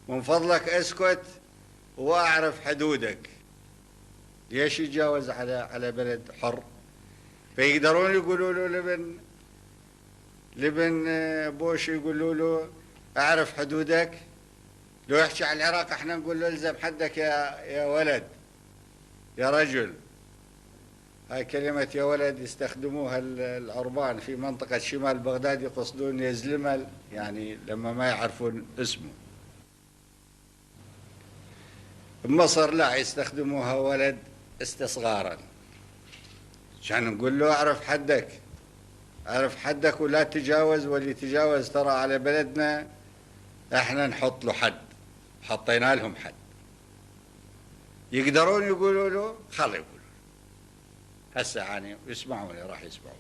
من فضلك اسكت واعرف حدودك. ليش يتجاوز على بلد حر؟ فيقدرون يقولوا له لابن بوش، يقولوا له اعرف حدودك. لو يحكي على العراق احنا نقول له الزم حدك يا ولد يا رجل. هاي كلمة يا ولد يستخدموها العربان في منطقة شمال بغداد، يقصدون يزلمل، يعني لما ما يعرفون اسمه. بمصر لا، يستخدموها ولد استصغارا، عشان نقول له اعرف حدك ولا تتجاوز، واللي يتجاوز ترى على بلدنا احنا نحط له حد، حطينا لهم حد. يقدرون يقولوا له خلي يقولوا هسه يعني يسمعوني، راح يسمعوني.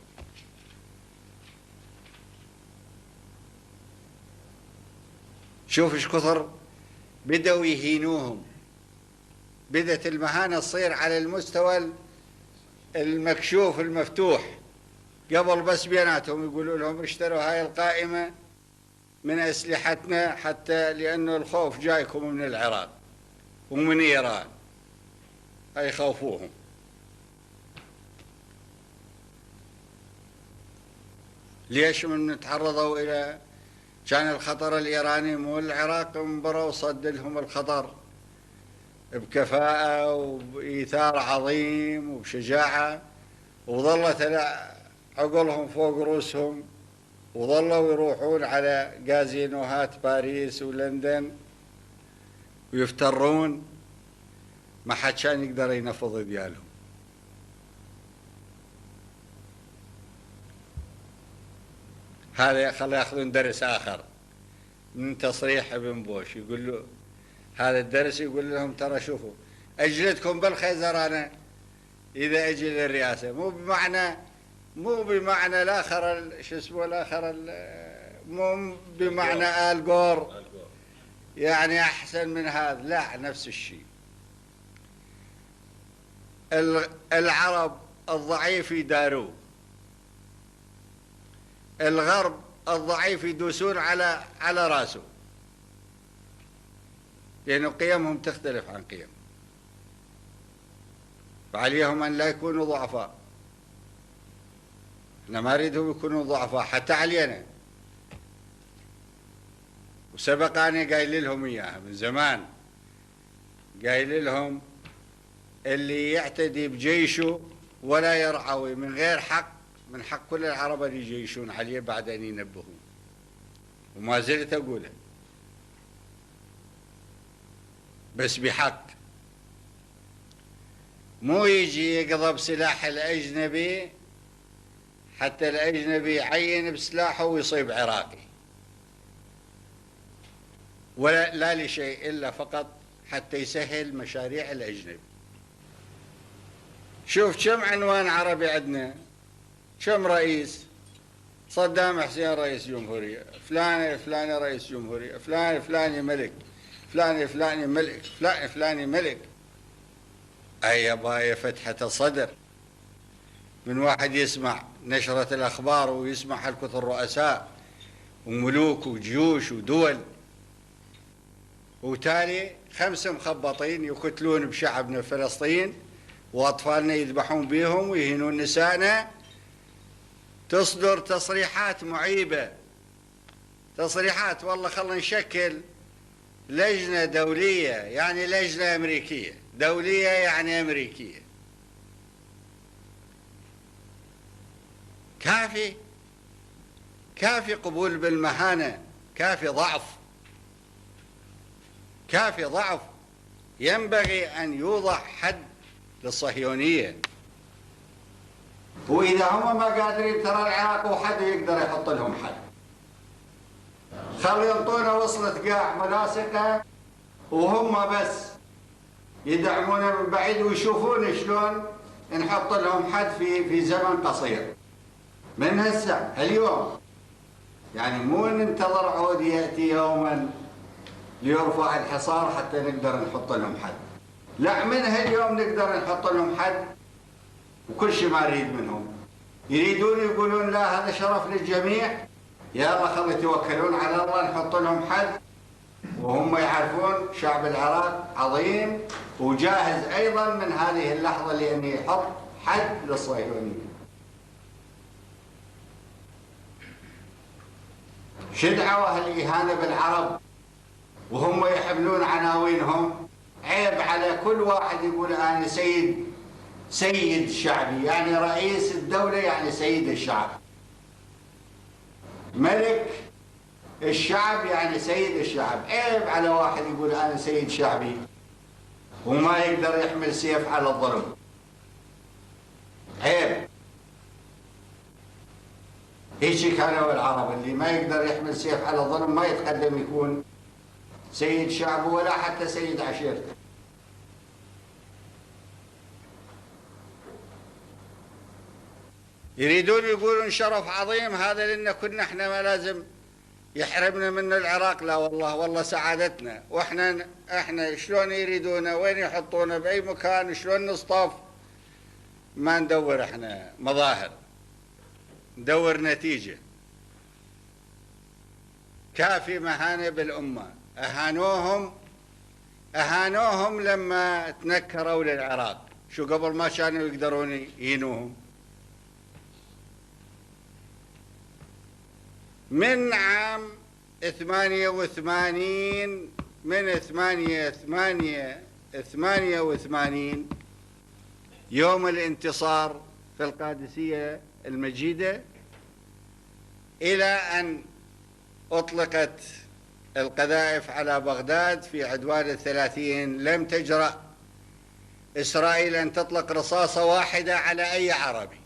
شوف ايش كثر بدأوا يهينوهم، بدأت المهانة تصير على المستوى المكشوف المفتوح. قبل بس بيناتهم يقولوا لهم اشتروا هاي القائمة من أسلحتنا، حتى لأنه الخوف جايكم من العراق ومن إيران، هاي خوفوهم. ليش؟ من تعرضوا إلى كان الخطر الإيراني مو العراق، انبروا وصد لهم الخطر بكفاءة وبإيثار عظيم وبشجاعة، وظلت عقلهم فوق رؤوسهم، وظلوا يروحون على غازينوهات باريس ولندن ويفترون، ما حد كان يقدر ينفذ ديالهم. هذا خلي ياخذون درس آخر من تصريح ابن بوش، يقول له هذا الدرس، يقول لهم ترى شوفوا أجلدكم بالخيزرانة إذا أجي للرئاسة، مو بمعنى الآخر شو اسمه الآخر، مو بمعنى آل جور يعني أحسن من هذا، لا، نفس الشيء. العرب الضعيف يداروه، الغرب الضعيف يدوسون على راسه، لأنه قيمهم تختلف عن قيم، فعليهم أن لا يكونوا ضعفاء. احنا ما نريدهم يكونوا ضعفاء حتى علينا، وسبق أنا قايل لهم إياها من زمان، قايل لهم اللي يعتدي بجيشه ولا يرعوي من غير حق، من حق كل العرب اللي يجيشون عليه بعد أن ينبهون، وما زلت أقوله، بس بحق. مو يجي يقضب سلاح الأجنبي حتى الأجنبي يعين بسلاحه ويصيب عراقي، ولا لا لشيء إلا فقط حتى يسهل مشاريع الأجنبي. شوف كم عنوان عربي عندنا، كم رئيس، صدام حسين رئيس جمهورية، فلان فلان رئيس جمهورية، فلان فلان ملك، فلان فلان ملك، فلان فلان ملك. أي باية فتحة الصدر من واحد يسمع نشرة الأخبار ويسمع حلقة الرؤساء وملوك وجيوش ودول، وتالي 5 مخبطين يقتلون بشعبنا فلسطين وأطفالنا يذبحون بيهم ويهينون نسائنا. تصدر تصريحات معيبة، تصريحات والله خلنا نشكل لجنة دولية، يعني لجنة أمريكية، دولية يعني أمريكية. كافي قبول بالمهانة، كافي ضعف. ينبغي أن يوضع حد للصهيونية، وإذا هم ما قادرين ترى العراق وحد يقدر يحط لهم حد. خلوا ينطونا وصلة قاع ملاصقة وهم بس يدعمونا من بعيد ويشوفون شلون نحط لهم حد في زمن قصير من هسه اليوم. يعني مو ننتظر عود يأتي يوما ليرفع الحصار حتى نقدر نحط لهم حد، لا من هاليوم نقدر نحط لهم حد. وكل شيء ما نريد منهم، يريدون يقولون لا هذا شرف للجميع، يلا خلوا يتوكلون على الله نحط لهم حد. وهم يعرفون شعب العراق عظيم وجاهز أيضا من هذه اللحظة لأن يحط حد للصهيونية. شدعوا الإهانة بالعرب وهم يحملون عناوينهم. عيب على كل واحد يقول أنا سيد شعبي، يعني رئيس الدولة يعني سيد الشعب، ملك الشعب يعني سيد الشعب. عيب على واحد يقول أنا سيد شعبي وما يقدر يحمل سيف على الظلم. عيب. هيك كانوا العرب، اللي ما يقدر يحمل سيف على الظلم ما يتقدم يكون سيد شعبه ولا حتى سيد عشيرته. يريدون يقولون شرف عظيم هذا لأن كنا احنا ما لازم يحرمنا منه العراق. لا والله سعادتنا. واحنا شلون يريدونا وين يحطونا بأي مكان شلون نصطف. ما ندور احنا مظاهر، ندور نتيجة. كافي مهانة بالأمة. أهانوهم لما تنكروا للعراق. شو قبل ما كانوا يقدرون يهينوهم؟ من عام 88 من 88 يوم الانتصار في القادسية المجيدة إلى أن أطلقت القذائف على بغداد في عدوان 30 لم تجرأ إسرائيل أن تطلق رصاصة واحدة على أي عربي.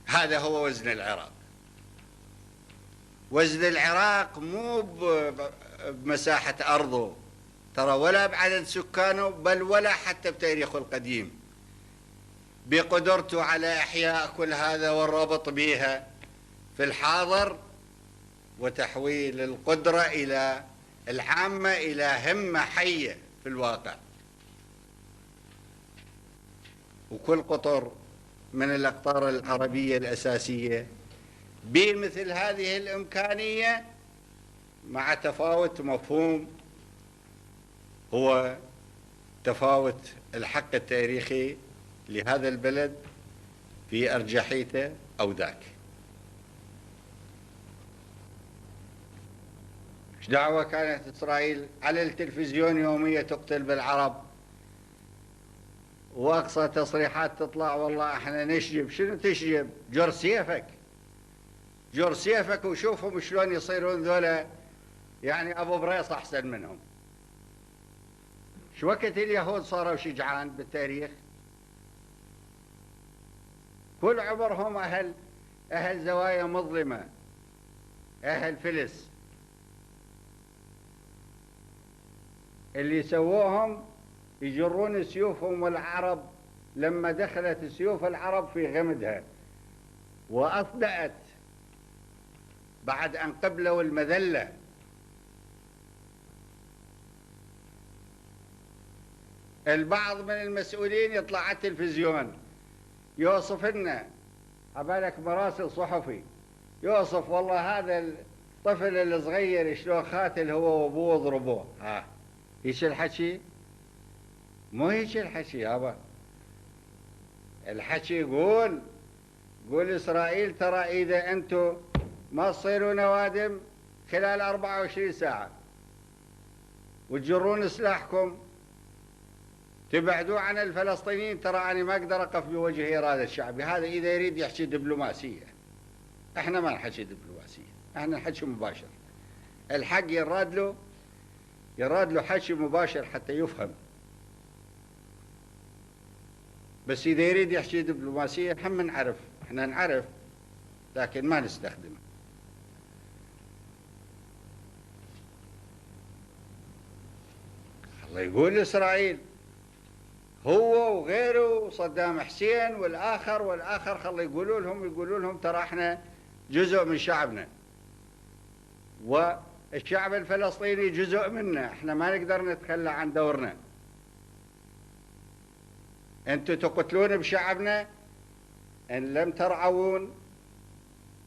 هذا هو وزن العراق. وزن العراق مو بمساحة أرضه ترى ولا بعدد سكانه بل ولا حتى بتاريخه القديم، بقدرته على إحياء كل هذا والربط بها في الحاضر وتحويل القدرة إلى العامة إلى همة حية في الواقع. وكل قطر من الأقطار العربية الأساسية بمثل هذه الإمكانية مع تفاوت مفهوم هو تفاوت الحق التاريخي لهذا البلد في أرجحيته أو ذاك. ايش دعوة كانت إسرائيل على التلفزيون يوميا تقتل بالعرب، وأقصى تصريحات تطلع والله احنا نشجب. شنو تشجب؟ جر سيفك وشوفهم شلون يصيرون ذولا، يعني أبو بريص أحسن منهم. شو وقت اليهود صاروا شجعان بالتاريخ؟ كل عمرهم أهل زوايا مظلمة، أهل فلس. اللي سووهم يجرون سيوفهم، والعرب لما دخلت سيوف العرب في غمدها وأصدأت بعد أن قبلوا المذلة، البعض من المسؤولين يطلع على التلفزيون يوصف لنا عبالك مراسل صحفي يوصف والله هذا الطفل الصغير شلون خاتل هو وابوه ضربوه. هيك الحكي؟ مو هيك الحكي يابا. الحكي يقول إسرائيل ترى إذا أنتم ما تصيروا نوادم خلال 24 ساعة وتجرون سلاحكم تبعدوا عن الفلسطينيين، ترى أنا ما أقدر أقف بوجه إرادة شعبي. هذا إذا يريد يحكي دبلوماسية. إحنا ما نحكي دبلوماسية، إحنا نحكي مباشر. الحق يراد له حكي مباشر حتى يفهم. بس إذا يريد يحكي دبلوماسية هم نعرف، إحنا نعرف لكن ما نستخدمه. الله يقول إسرائيل، هو وغيره صدام حسين والآخر خلوا يقولوا لهم ترى احنا جزء من شعبنا، والشعب الفلسطيني جزء منا، احنا ما نقدر نتخلى عن دورنا. انتم تقتلون بشعبنا ان لم ترعون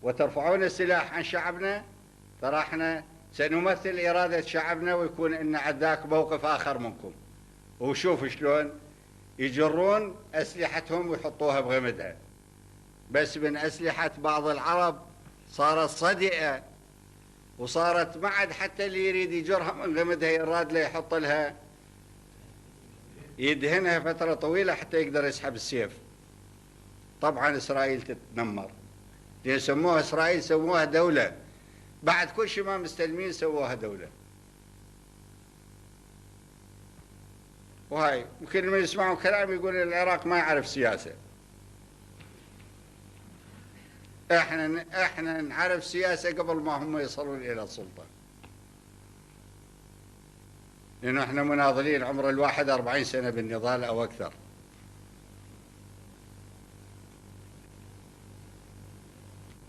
وترفعون السلاح عن شعبنا، ترى احنا سنمثل إرادة شعبنا ويكون إن عداك موقف آخر منكم. وشوف شلون يجرون أسلحتهم ويحطوها بغمدها، بس من أسلحة بعض العرب صارت صدئة، وصارت ما عاد حتى اللي يريد يجرها من غمدها يراد له يحط لها يدهنها فترة طويلة حتى يقدر يسحب السيف. طبعا إسرائيل تتنمر، لأن سموها إسرائيل سموها دولة، بعد كل شيء ما مستلمين سووها دولة. وهاي ممكن من يسمعوا كلام يقول العراق ما يعرف سياسة. احنا نعرف سياسة قبل ما هم يصلون إلى السلطة، لأنه احنا مناضلين عمر 41 سنة بالنضال أو أكثر.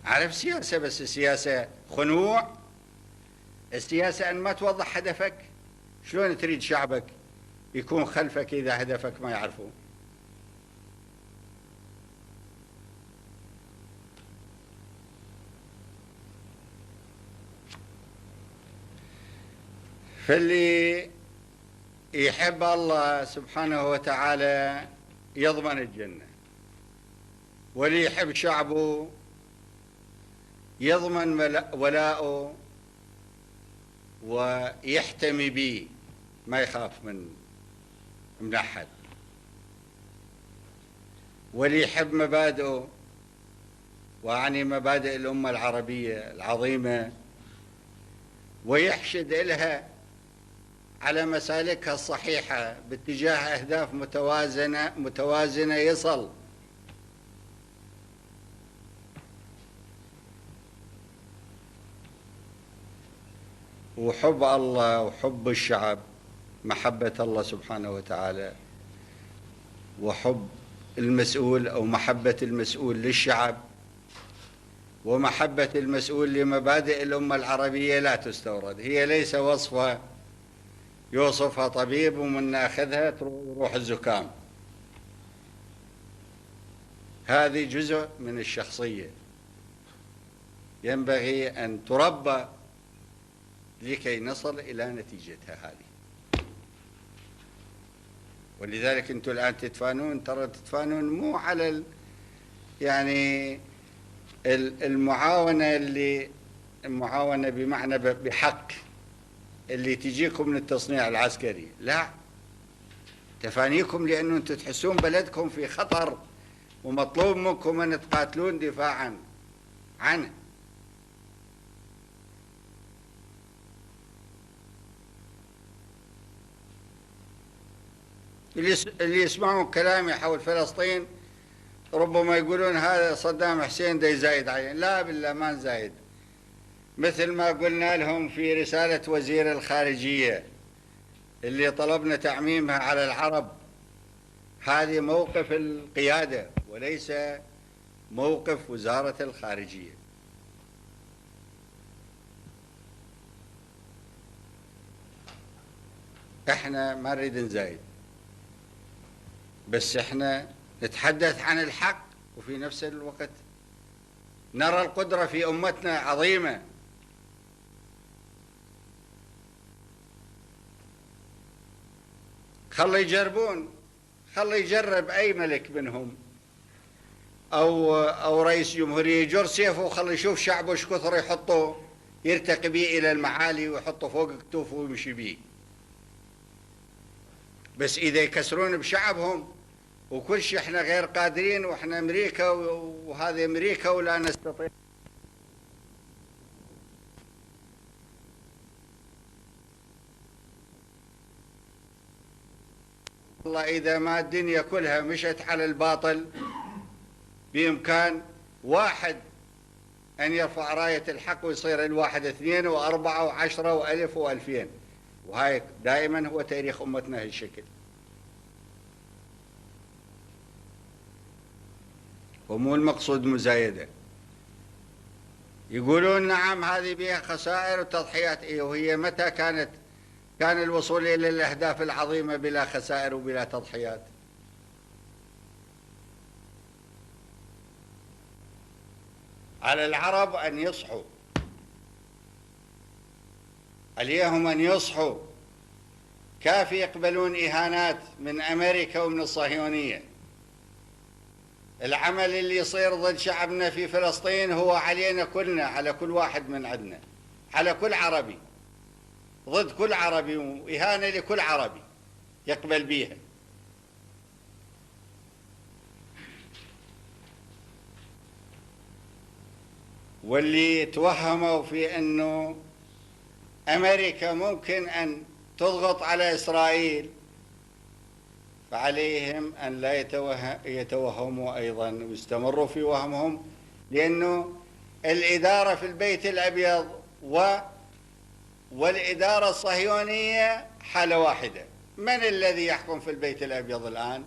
عارف سياسة، بس السياسة خنوع، السياسة أن ما توضح هدفك. شلون تريد شعبك يكون خلفك إذا هدفك ما يعرفون؟ فاللي يحب الله سبحانه وتعالى يضمن الجنة، واللي يحب شعبه يضمن ولاءه ويحتمي به، ما يخاف من أحد. واللي يحب مبادئه، وأعني مبادئ الأمة العربية العظيمة، ويحشد إلها على مسالكها الصحيحة باتجاه أهداف متوازنة يصل. وحب الله وحب الشعب، محبة الله سبحانه وتعالى، وحب المسؤول أو محبة المسؤول للشعب، ومحبة المسؤول لمبادئ الأمة العربية لا تستورد. هي ليس وصفة يوصفها طبيب ومن ناخذها تروح الزكام. هذه جزء من الشخصية ينبغي أن تربى لكي نصل إلى نتيجتها هذه. ولذلك أنتم الآن تتفانون، ترى تتفانون مو على يعني المعاونة بمعنى بحق اللي تجيكم من التصنيع العسكري، لا، تفانيكم لأنه أنتم تحسون بلدكم في خطر ومطلوب منكم أن تقاتلون دفاعا عنه. اللي يسمعون كلامي حول فلسطين ربما يقولون هذا صدام حسين دا يزايد عليه. لا بالله ما نزايد، مثل ما قلنا لهم في رسالة وزير الخارجية اللي طلبنا تعميمها على العرب، هذه موقف القيادة وليس موقف وزارة الخارجية. احنا ما نريد نزايد، بس احنا نتحدث عن الحق، وفي نفس الوقت نرى القدرة في أمتنا عظيمة. خلي يجربون، خلي يجرب أي ملك منهم أو رئيس جمهورية يجر سيفه وخلي يشوف شعبه ايش كثر يحطه يرتقي به إلى المعالي ويحطه فوق كتوفه ويمشي به. بس إذا يكسرون بشعبهم وكل شيء احنا غير قادرين واحنا أمريكا وهذه أمريكا ولا نستطيع، والله إذا ما الدنيا كلها مشت على الباطل بإمكان واحد أن يرفع راية الحق ويصير الواحد 2 و4 و10 و1000 و2000. وهاي دائما هو تاريخ أمتنا هالشكل. ومو المقصود مزايدة. يقولون نعم هذه بها خسائر وتضحيات، إيه وهي متى كان الوصول إلى الأهداف العظيمة بلا خسائر وبلا تضحيات؟ على العرب أن يصحوا، عليهم أن يصحوا، كافي يقبلون إهانات من أمريكا ومن الصهيونية. العمل اللي يصير ضد شعبنا في فلسطين هو علينا كلنا، على كل واحد من عندنا، على كل عربي، ضد كل عربي، وإهانة لكل عربي يقبل بيها. واللي توهموا في أنه أمريكا ممكن أن تضغط على إسرائيل، فعليهم أن لا يتوهموا أيضا ويستمروا في وهمهم، لأنه الإدارة في البيت الأبيض والإدارة الصهيونية حالة واحدة. من الذي يحكم في البيت الأبيض الآن؟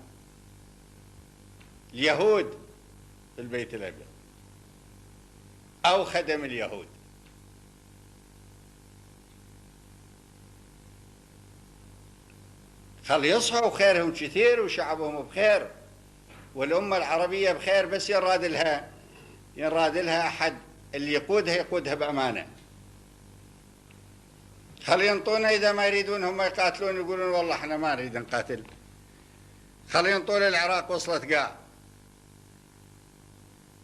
اليهود في البيت الأبيض أو خدم اليهود. خل يصحوا، خيرهم كثير وشعبهم بخير والأمة العربية بخير، بس ينراد لها أحد اللي يقودها بأمانة. خل ينطونا إذا ما يريدون هم يقاتلون، يقولون والله احنا ما نريد نقاتل. خل ينطون العراق وصلت قاع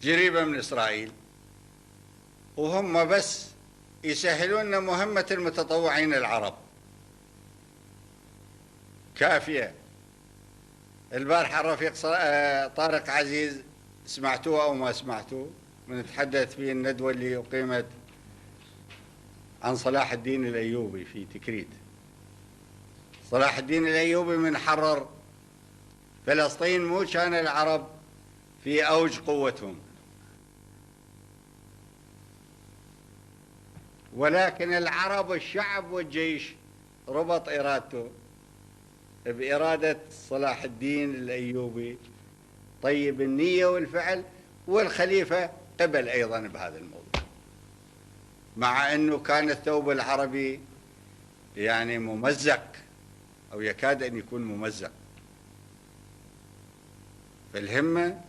جريبة من إسرائيل، وهم بس يسهلون مهمة المتطوعين العرب. كافية. البارحة الرفيق طارق عزيز، سمعتوه أو ما سمعتوه، من نتحدث في الندوة اللي أقيمت عن صلاح الدين الأيوبي في تكريت. صلاح الدين الأيوبي من حرر فلسطين مو كان العرب في أوج قوتهم، ولكن العرب والشعب والجيش ربط إرادته بإرادة صلاح الدين الأيوبي طيب النية والفعل، والخليفة قبل أيضا بهذا الموضوع، مع أنه كان الثوب العربي يعني ممزق أو يكاد أن يكون ممزق. فالهمة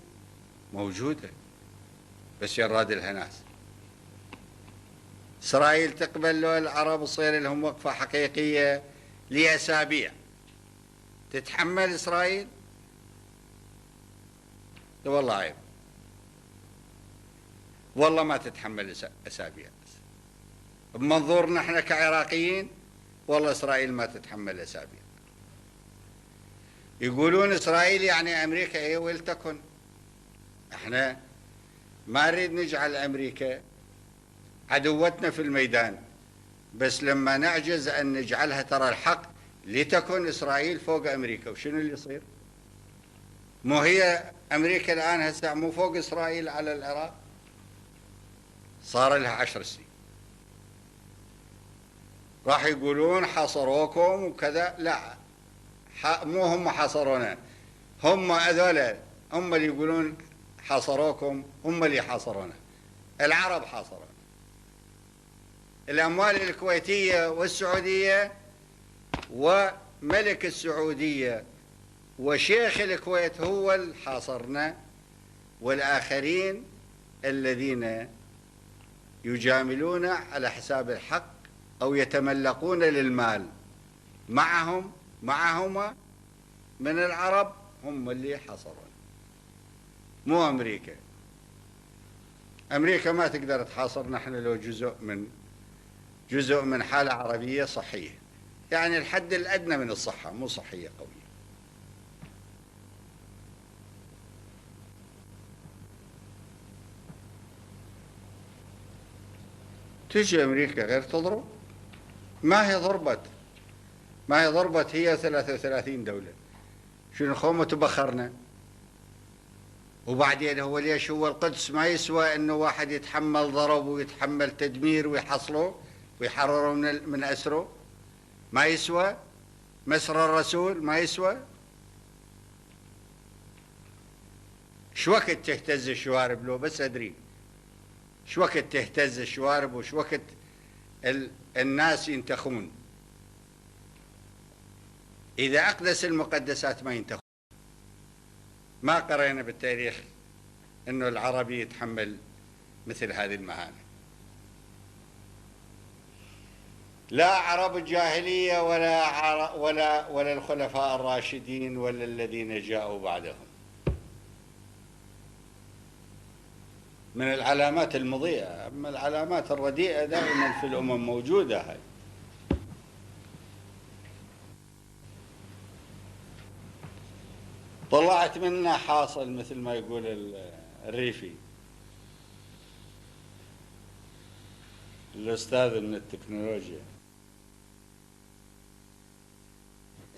موجودة بس يراد لها ناس. إسرائيل تقبل له العرب تصير لهم وقفة حقيقية لأسابيع. تتحمل إسرائيل؟ والله عيب، والله ما تتحمل أسابيع. بمنظورنا احنا كعراقيين والله إسرائيل ما تتحمل أسابيع. يقولون إسرائيل يعني أمريكا، ايه ولتكن. احنا ما نريد نجعل أمريكا عدوتنا في الميدان، بس لما نعجز أن نجعلها ترى الحق لتكن إسرائيل فوق أمريكا. وشنو اللي يصير؟ مو هي أمريكا الآن هسه مو فوق إسرائيل على العراق؟ صار لها 10 سنين. راح يقولون حاصروكم وكذا. لا، مو هم حاصرونا، هم هذول هم اللي يقولون حاصروكم، هم اللي حاصرونا. العرب حاصرونا. الأموال الكويتية والسعودية وملك السعودية وشيخ الكويت هو اللي حاصرنا، والآخرين الذين يجاملون على حساب الحق أو يتملقون للمال معهما من العرب هم اللي حاصرون، مو أمريكا. أمريكا ما تقدر تحاصر نحن لو جزء من حالة عربية صحية، يعني الحد الأدنى من الصحة، مو صحية قوية. تجي أمريكا غير تضرب. ما هي ضربت هي 33 دولة. شنو خومة بخرنا؟ وبعدين هو ليش هو القدس ما يسوى انه واحد يتحمل ضرب ويتحمل تدمير ويحصله ويحرره من أسره؟ ما يسوى؟ مسر الرسول ما يسوى؟ شو وقت تهتز الشوارب؟ لو بس أدري شو وقت تهتز الشوارب وشو وقت الناس ينتخون؟ إذا أقدس المقدسات ما ينتخون. ما قرأنا بالتاريخ أنه العربي يتحمل مثل هذه المهانة. لا عرب الجاهلية ولا الخلفاء الراشدين ولا الذين جاءوا بعدهم. من العلامات المضيئة. أما العلامات الرديئة دائما في الأمم موجودة. هاي طلعت منا حاصل مثل ما يقول الريفي الأستاذ من التكنولوجيا.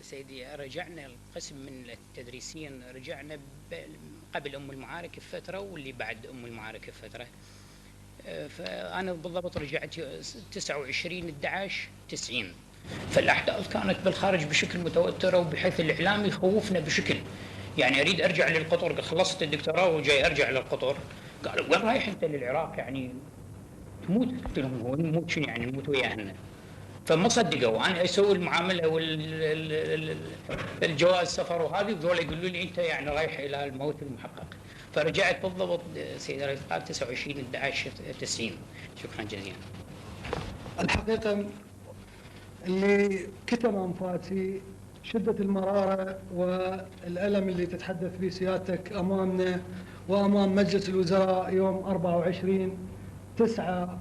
سيدي رجعنا القسم من التدريسيا، رجعنا قبل أم المعارك بفترة واللي بعد أم المعارك بفترة. فأنا بالضبط رجعت 29/11/90. فالأحداث كانت بالخارج بشكل متوترة، وبحيث الإعلام يخوفنا بشكل، يعني أريد أرجع للقطر، خلصت الدكتوراه وجاي أرجع للقطر، قالوا وين رايح أنت للعراق يعني تموت؟ قلت لهم هو نموت شنو يعني نموت وياهن؟ فما صدقوا. انا اسوي المعامله والجواز سفر وهذه، وذول يقولوا لي انت يعني رايح الى الموت المحقق. فرجعت بالضبط سيدي الرئيس قال 29/11/90. شكرا جزيلا. الحقيقه اللي كتم انفاسي شده المراره والالم اللي تتحدث به سيادتك امامنا وامام مجلس الوزراء يوم 24/9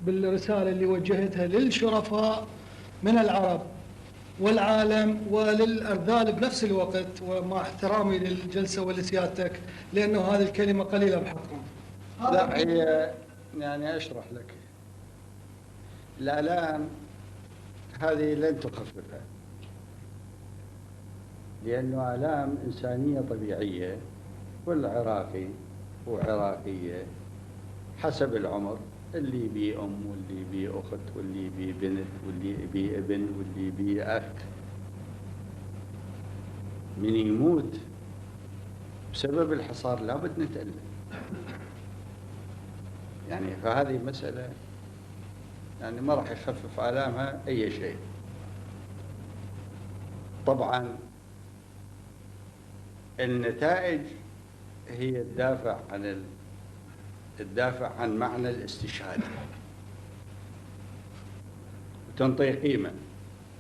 بالرسالة اللي وجهتها للشرفاء من العرب والعالم وللأرذال بنفس الوقت، ومع احترامي للجلسة ولسيادتك لأنه هذه الكلمة قليلة بحقهم. لا هي يعني أشرح لك. الآلام هذه لن تخففها، لأنه آلام إنسانية طبيعية، والعراقي وعراقية حسب العمر، اللي بي أم واللي بي أخت واللي بي بنت واللي بي ابن واللي بي أخ. من يموت بسبب الحصار لابد نتألم يعني. فهذه مسألة يعني ما راح يخفف آلامها أي شيء. طبعا النتائج هي الدافع عن معنى الاستشهاد، وتنطي قيمة.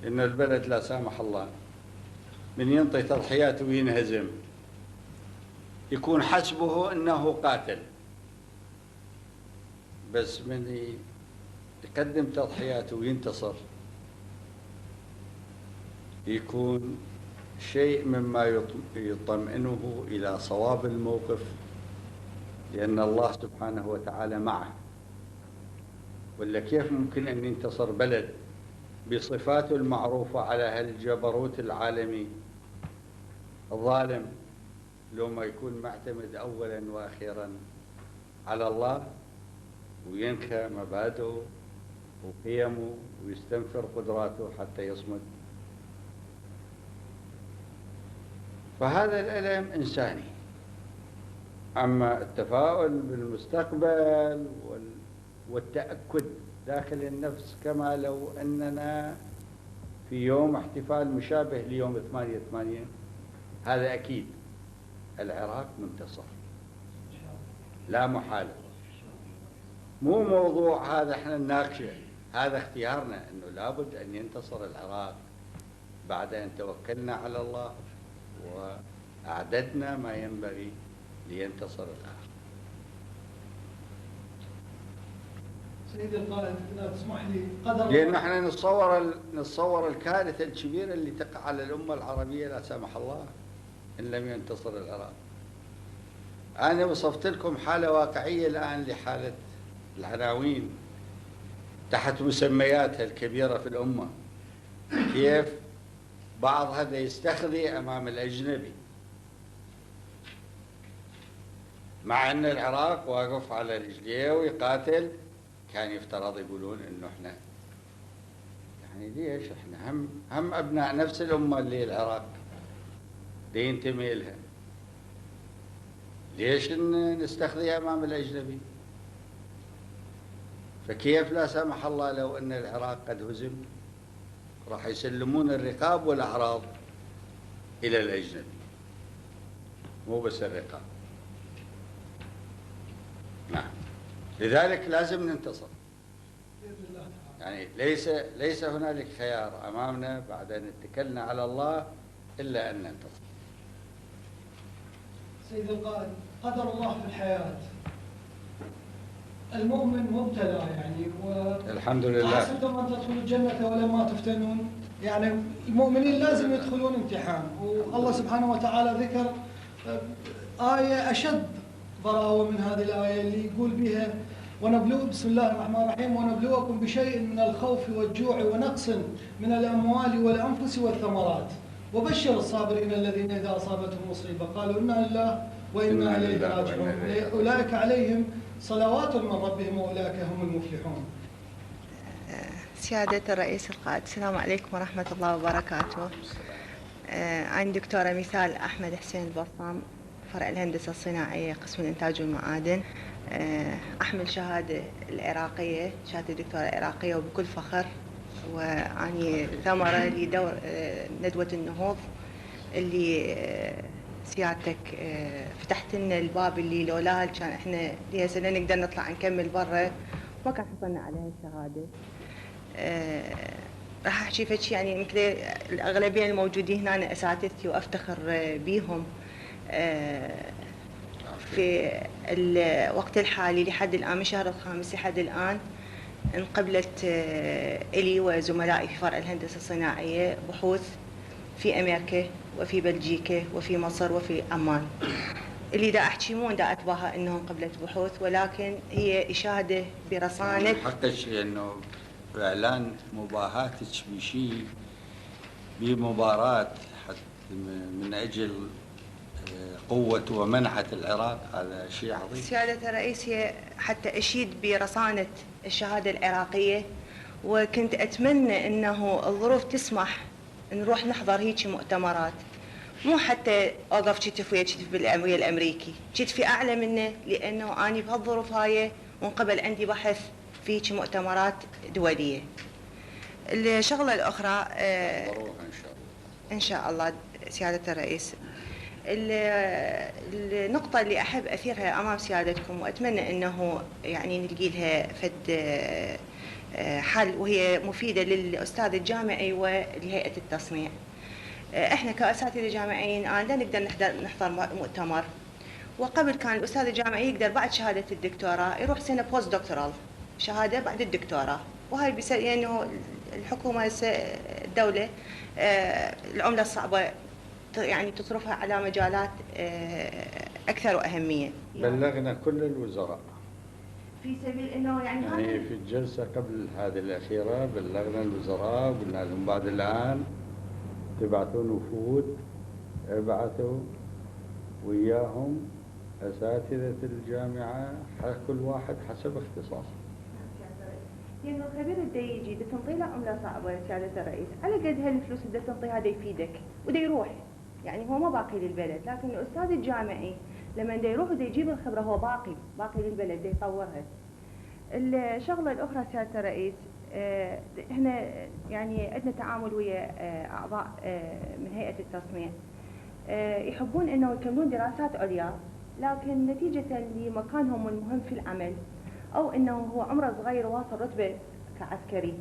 إن البلد لا سامح الله من ينطي تضحيات وينهزم يكون حسبه أنه قاتل، بس من يقدم تضحيات وينتصر يكون شيء مما يطمئنه إلى صواب الموقف، لأن الله سبحانه وتعالى معه. ولا كيف ممكن أن ينتصر بلد بصفاته المعروفة على هالجبروت العالمي الظالم لو ما يكون معتمد أولا وأخيرا على الله، وينخى مبادئه وقيمه ويستنفر قدراته حتى يصمد؟ فهذا الألم إنساني. أما التفاؤل بالمستقبل والتأكد داخل النفس كما لو أننا في يوم احتفال مشابه ليوم 8/8، هذا أكيد. العراق منتصر لا محالة. مو موضوع هذا احنا نناقشه، هذا اختيارنا أنه لابد أن ينتصر العراق بعد أن توكلنا على الله وأعددنا ما ينبغي لينتصر العراق. سيدي القائد لا تسمح لي قدر، لأن احنا نتصور الكارثة الكبيرة اللي تقع على الأمة العربية لا سمح الله إن لم ينتصر العراق. أنا وصفت لكم حالة واقعية الآن لحالة العناوين تحت مسمياتها الكبيرة في الأمة، كيف بعض هذا يستخذي أمام الأجنبي، مع أن العراق واقف على رجليه ويقاتل. كان يفترض يقولون إنه إحنا يعني ليش احنا هم ابناء نفس الامه اللي العراق دي ينتمي لها، ليش نستخذيها امام الاجنبي؟ فكيف لا سمح الله لو ان العراق قد هزم راح يسلمون الرقاب والاعراض الى الاجنبي، مو بس الرقاب. نعم، لذلك لازم ننتصر. يعني ليس هنالك خيار امامنا بعد ان اتكلنا على الله الا ان ننتصر. سيد القائد، قدر الله في الحياه، المؤمن مبتلى يعني الحمد لله. حسبتم ان تدخلوا الجنه ولما تفتنون، يعني المؤمنين لازم يدخلون امتحان، والله سبحانه وتعالى ذكر آية أشد ضراوة من هذه الآية اللي يقول بها ونبلو بسم الله الرحمن الرحيم ونبلوكم بشيء من الخوف والجوع ونقص من الأموال والأنفس والثمرات وبشر الصابرين الذين إذا أصابتهم مصيبة قالوا إنا لله وإنا إليه راجعون أولئك عليهم صلوات من ربهم وأولئك هم المفلحون. سيادة الرئيس القائد، السلام عليكم ورحمة الله وبركاته. أنا دكتورة مثال أحمد حسين البرطام، فرع الهندسة الصناعية قسم الإنتاج والمعادن. أحمل شهادة العراقية، شهادة الدكتورة العراقية، وبكل فخر، وأني ثمرة لدور ندوة النهوض اللي سيادتك فتحت لنا الباب اللي لولاها كان احنا لها سنة نقدر نطلع نكمل برا، ما كان حصلنا عليها الشهادة. راح احكي فشي يعني مثل الاغلبيه الموجودين هنا أنا اساتذتي وافتخر بيهم. في الوقت الحالي لحد الان من شهر الخامس لحد الان انقبلت الي وزملائي في فرع الهندسه الصناعيه بحوث في امريكا وفي بلجيكا وفي مصر وفي عمان. اللي دا احكي مو دا اتباهى انه انقبلت بحوث، ولكن هي اشاده برصانه حقك انه إعلان مباهاتك بشيء بمباراة من أجل قوة ومنعة العراق، هذا شيء عظيم. سيادة الرئيس، هي حتى أشيد برصانة الشهادة العراقية، وكنت أتمنى أنه الظروف تسمح نروح نحضر هيك مؤتمرات، مو حتى أوقف كتف ويا كتف بالأموية الأمريكي، كتفي أعلى منه، لأنه أنا بهالظروف هاي وانقبل عندي بحث في مؤتمرات دولية. الشغلة الأخرى إن شاء الله سيادة الرئيس، النقطة اللي أحب أثيرها أمام سيادتكم وأتمنى أنه يعني نلقي لها فد حل، وهي مفيدة للأستاذ الجامعي ولهيئة التصنيع. إحنا كأساتذة جامعيين الآن لا نقدر نحضر مؤتمر، وقبل كان الأستاذ الجامعي يقدر بعد شهادة الدكتوراه يروح سنة بوست دكتورال، شهادة بعد الدكتوراه، وهاي يعني الحكومة الدولة العملة الصعبة يعني تصرفها على مجالات أكثر وأهمية. بلغنا كل الوزراء في سبيل أنه يعني في الجلسة قبل هذه الأخيرة بلغنا الوزراء وقلنا لهم بعد الآن تبعثون وفود، ابعثوا وياهم أساتذة الجامعة كل واحد حسب اختصاصه. لأنه الخبير اللي يجي دا تنطي له عملة صعبة يا سيادة الرئيس، على قد هالفلوس اللي تنطيها دا يفيدك ودا يروح، يعني هو ما باقي للبلد، لكن الأستاذ الجامعي لما دا يروح ودا يجيب الخبرة هو باقي للبلد دا يطورها. الشغلة الأخرى سيادة الرئيس، احنا يعني عندنا تعامل ويا أعضاء من هيئة التصنيع، يحبون انه يكملون دراسات عليا، لكن نتيجة لمكانهم المهم في العمل او انه هو عمره صغير واصل رتبة كعسكري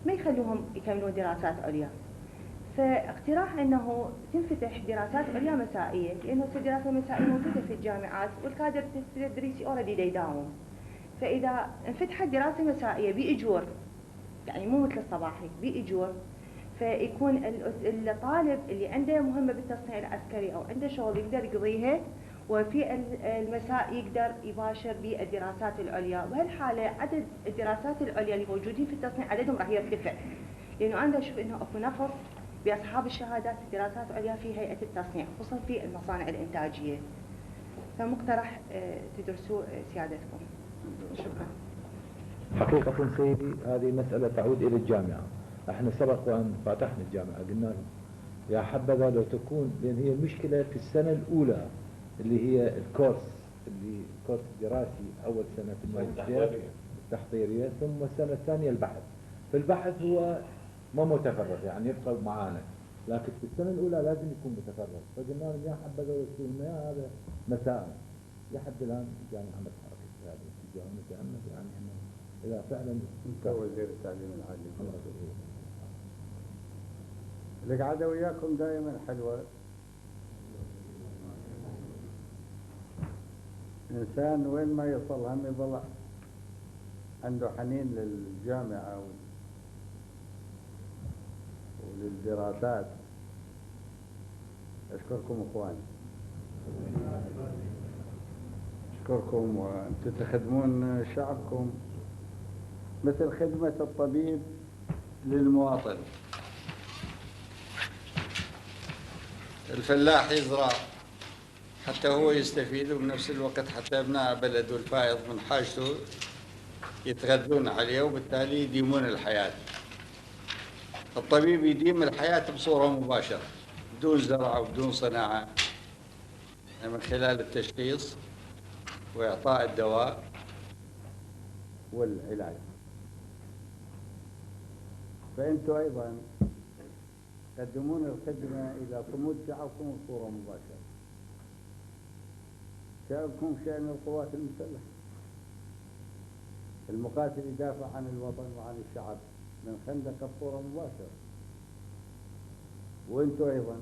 ما يخلوهم يكملون دراسات عليا. فاقتراح انه تنفتح دراسات عليا مسائية، لانه الدراسة المسائية موجودة في الجامعات والكادر التدريسي اوريدي يداوم. فاذا انفتحت دراسة مسائية بإجور، يعني مو مثل الصباحي، بإجور، فيكون الطالب اللي عنده مهمة بالتصنيع العسكري أو عنده شغل يقدر يقضيها، وفي المساء يقدر يباشر بالدراسات العليا. بهالحالة عدد الدراسات العليا اللي موجودين في التصنيع عددهم راح يرتفع، لأنه أنا أشوف إنه أكو نقص بأصحاب الشهادات الدراسات العليا في هيئة التصنيع، خصوصا في المصانع الإنتاجية. فمقترح تدرسوه سيادتكم. شكرا. حقيقة سيدي هذه مسألة تعود إلى الجامعة. احنا سبق وان فتحنا الجامعة قلنا لهم يا حبذا لو تكون، لان هي المشكلة في السنة الاولى اللي هي الكورس الدراسي اول سنة في الماجستير التحضيرية، ثم السنة الثانية البحث. في البحث هو ما متفرغ يعني يبقى معانا، لكن في السنة الأولى لازم يكون متفرغ. فقلنا لهم يا حبذا وصلنا هذا مساء لحد الآن الجامعة عملت حركة هذا الاتجاه متأمل، يعني احنا إذا فعلا أنت وزير التعليم العالي القعدة وياكم دائما حلوة. إنسان وين ما يصل هم يظل عنده حنين للجامعة وللدراسات. أشكركم أخواني، أشكركم، وأنتم تخدمون شعبكم مثل خدمة الطبيب للمواطن. الفلاح يزرع حتى هو يستفيد، وبنفس الوقت حتى أبناء بلده الفائض من حاجته يتغذون عليه، وبالتالي يديمون الحياة. الطبيب يديم الحياة بصورة مباشرة بدون زرع وبدون صناعة، يعني من خلال التشخيص وإعطاء الدواء والعلاج. فأنتم أيضا تقدمون الخدمة إلى صمود شعبكم بصورة مباشرة. شعبكم شأن القوات المسلحة، المقاتل يدافع عن الوطن وعن الشعب من خندق بصورة مباشرة. وانتم ايضا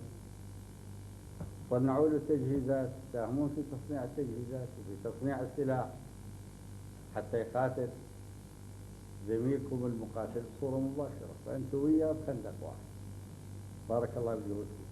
صنعوا له التجهيزات، تساهمون في تصنيع التجهيزات وفي تصنيع السلاح حتى يقاتل زميلكم المقاتل بصورة مباشرة، فانتم وياه بخندق واحد. بارك الله بجهودكم.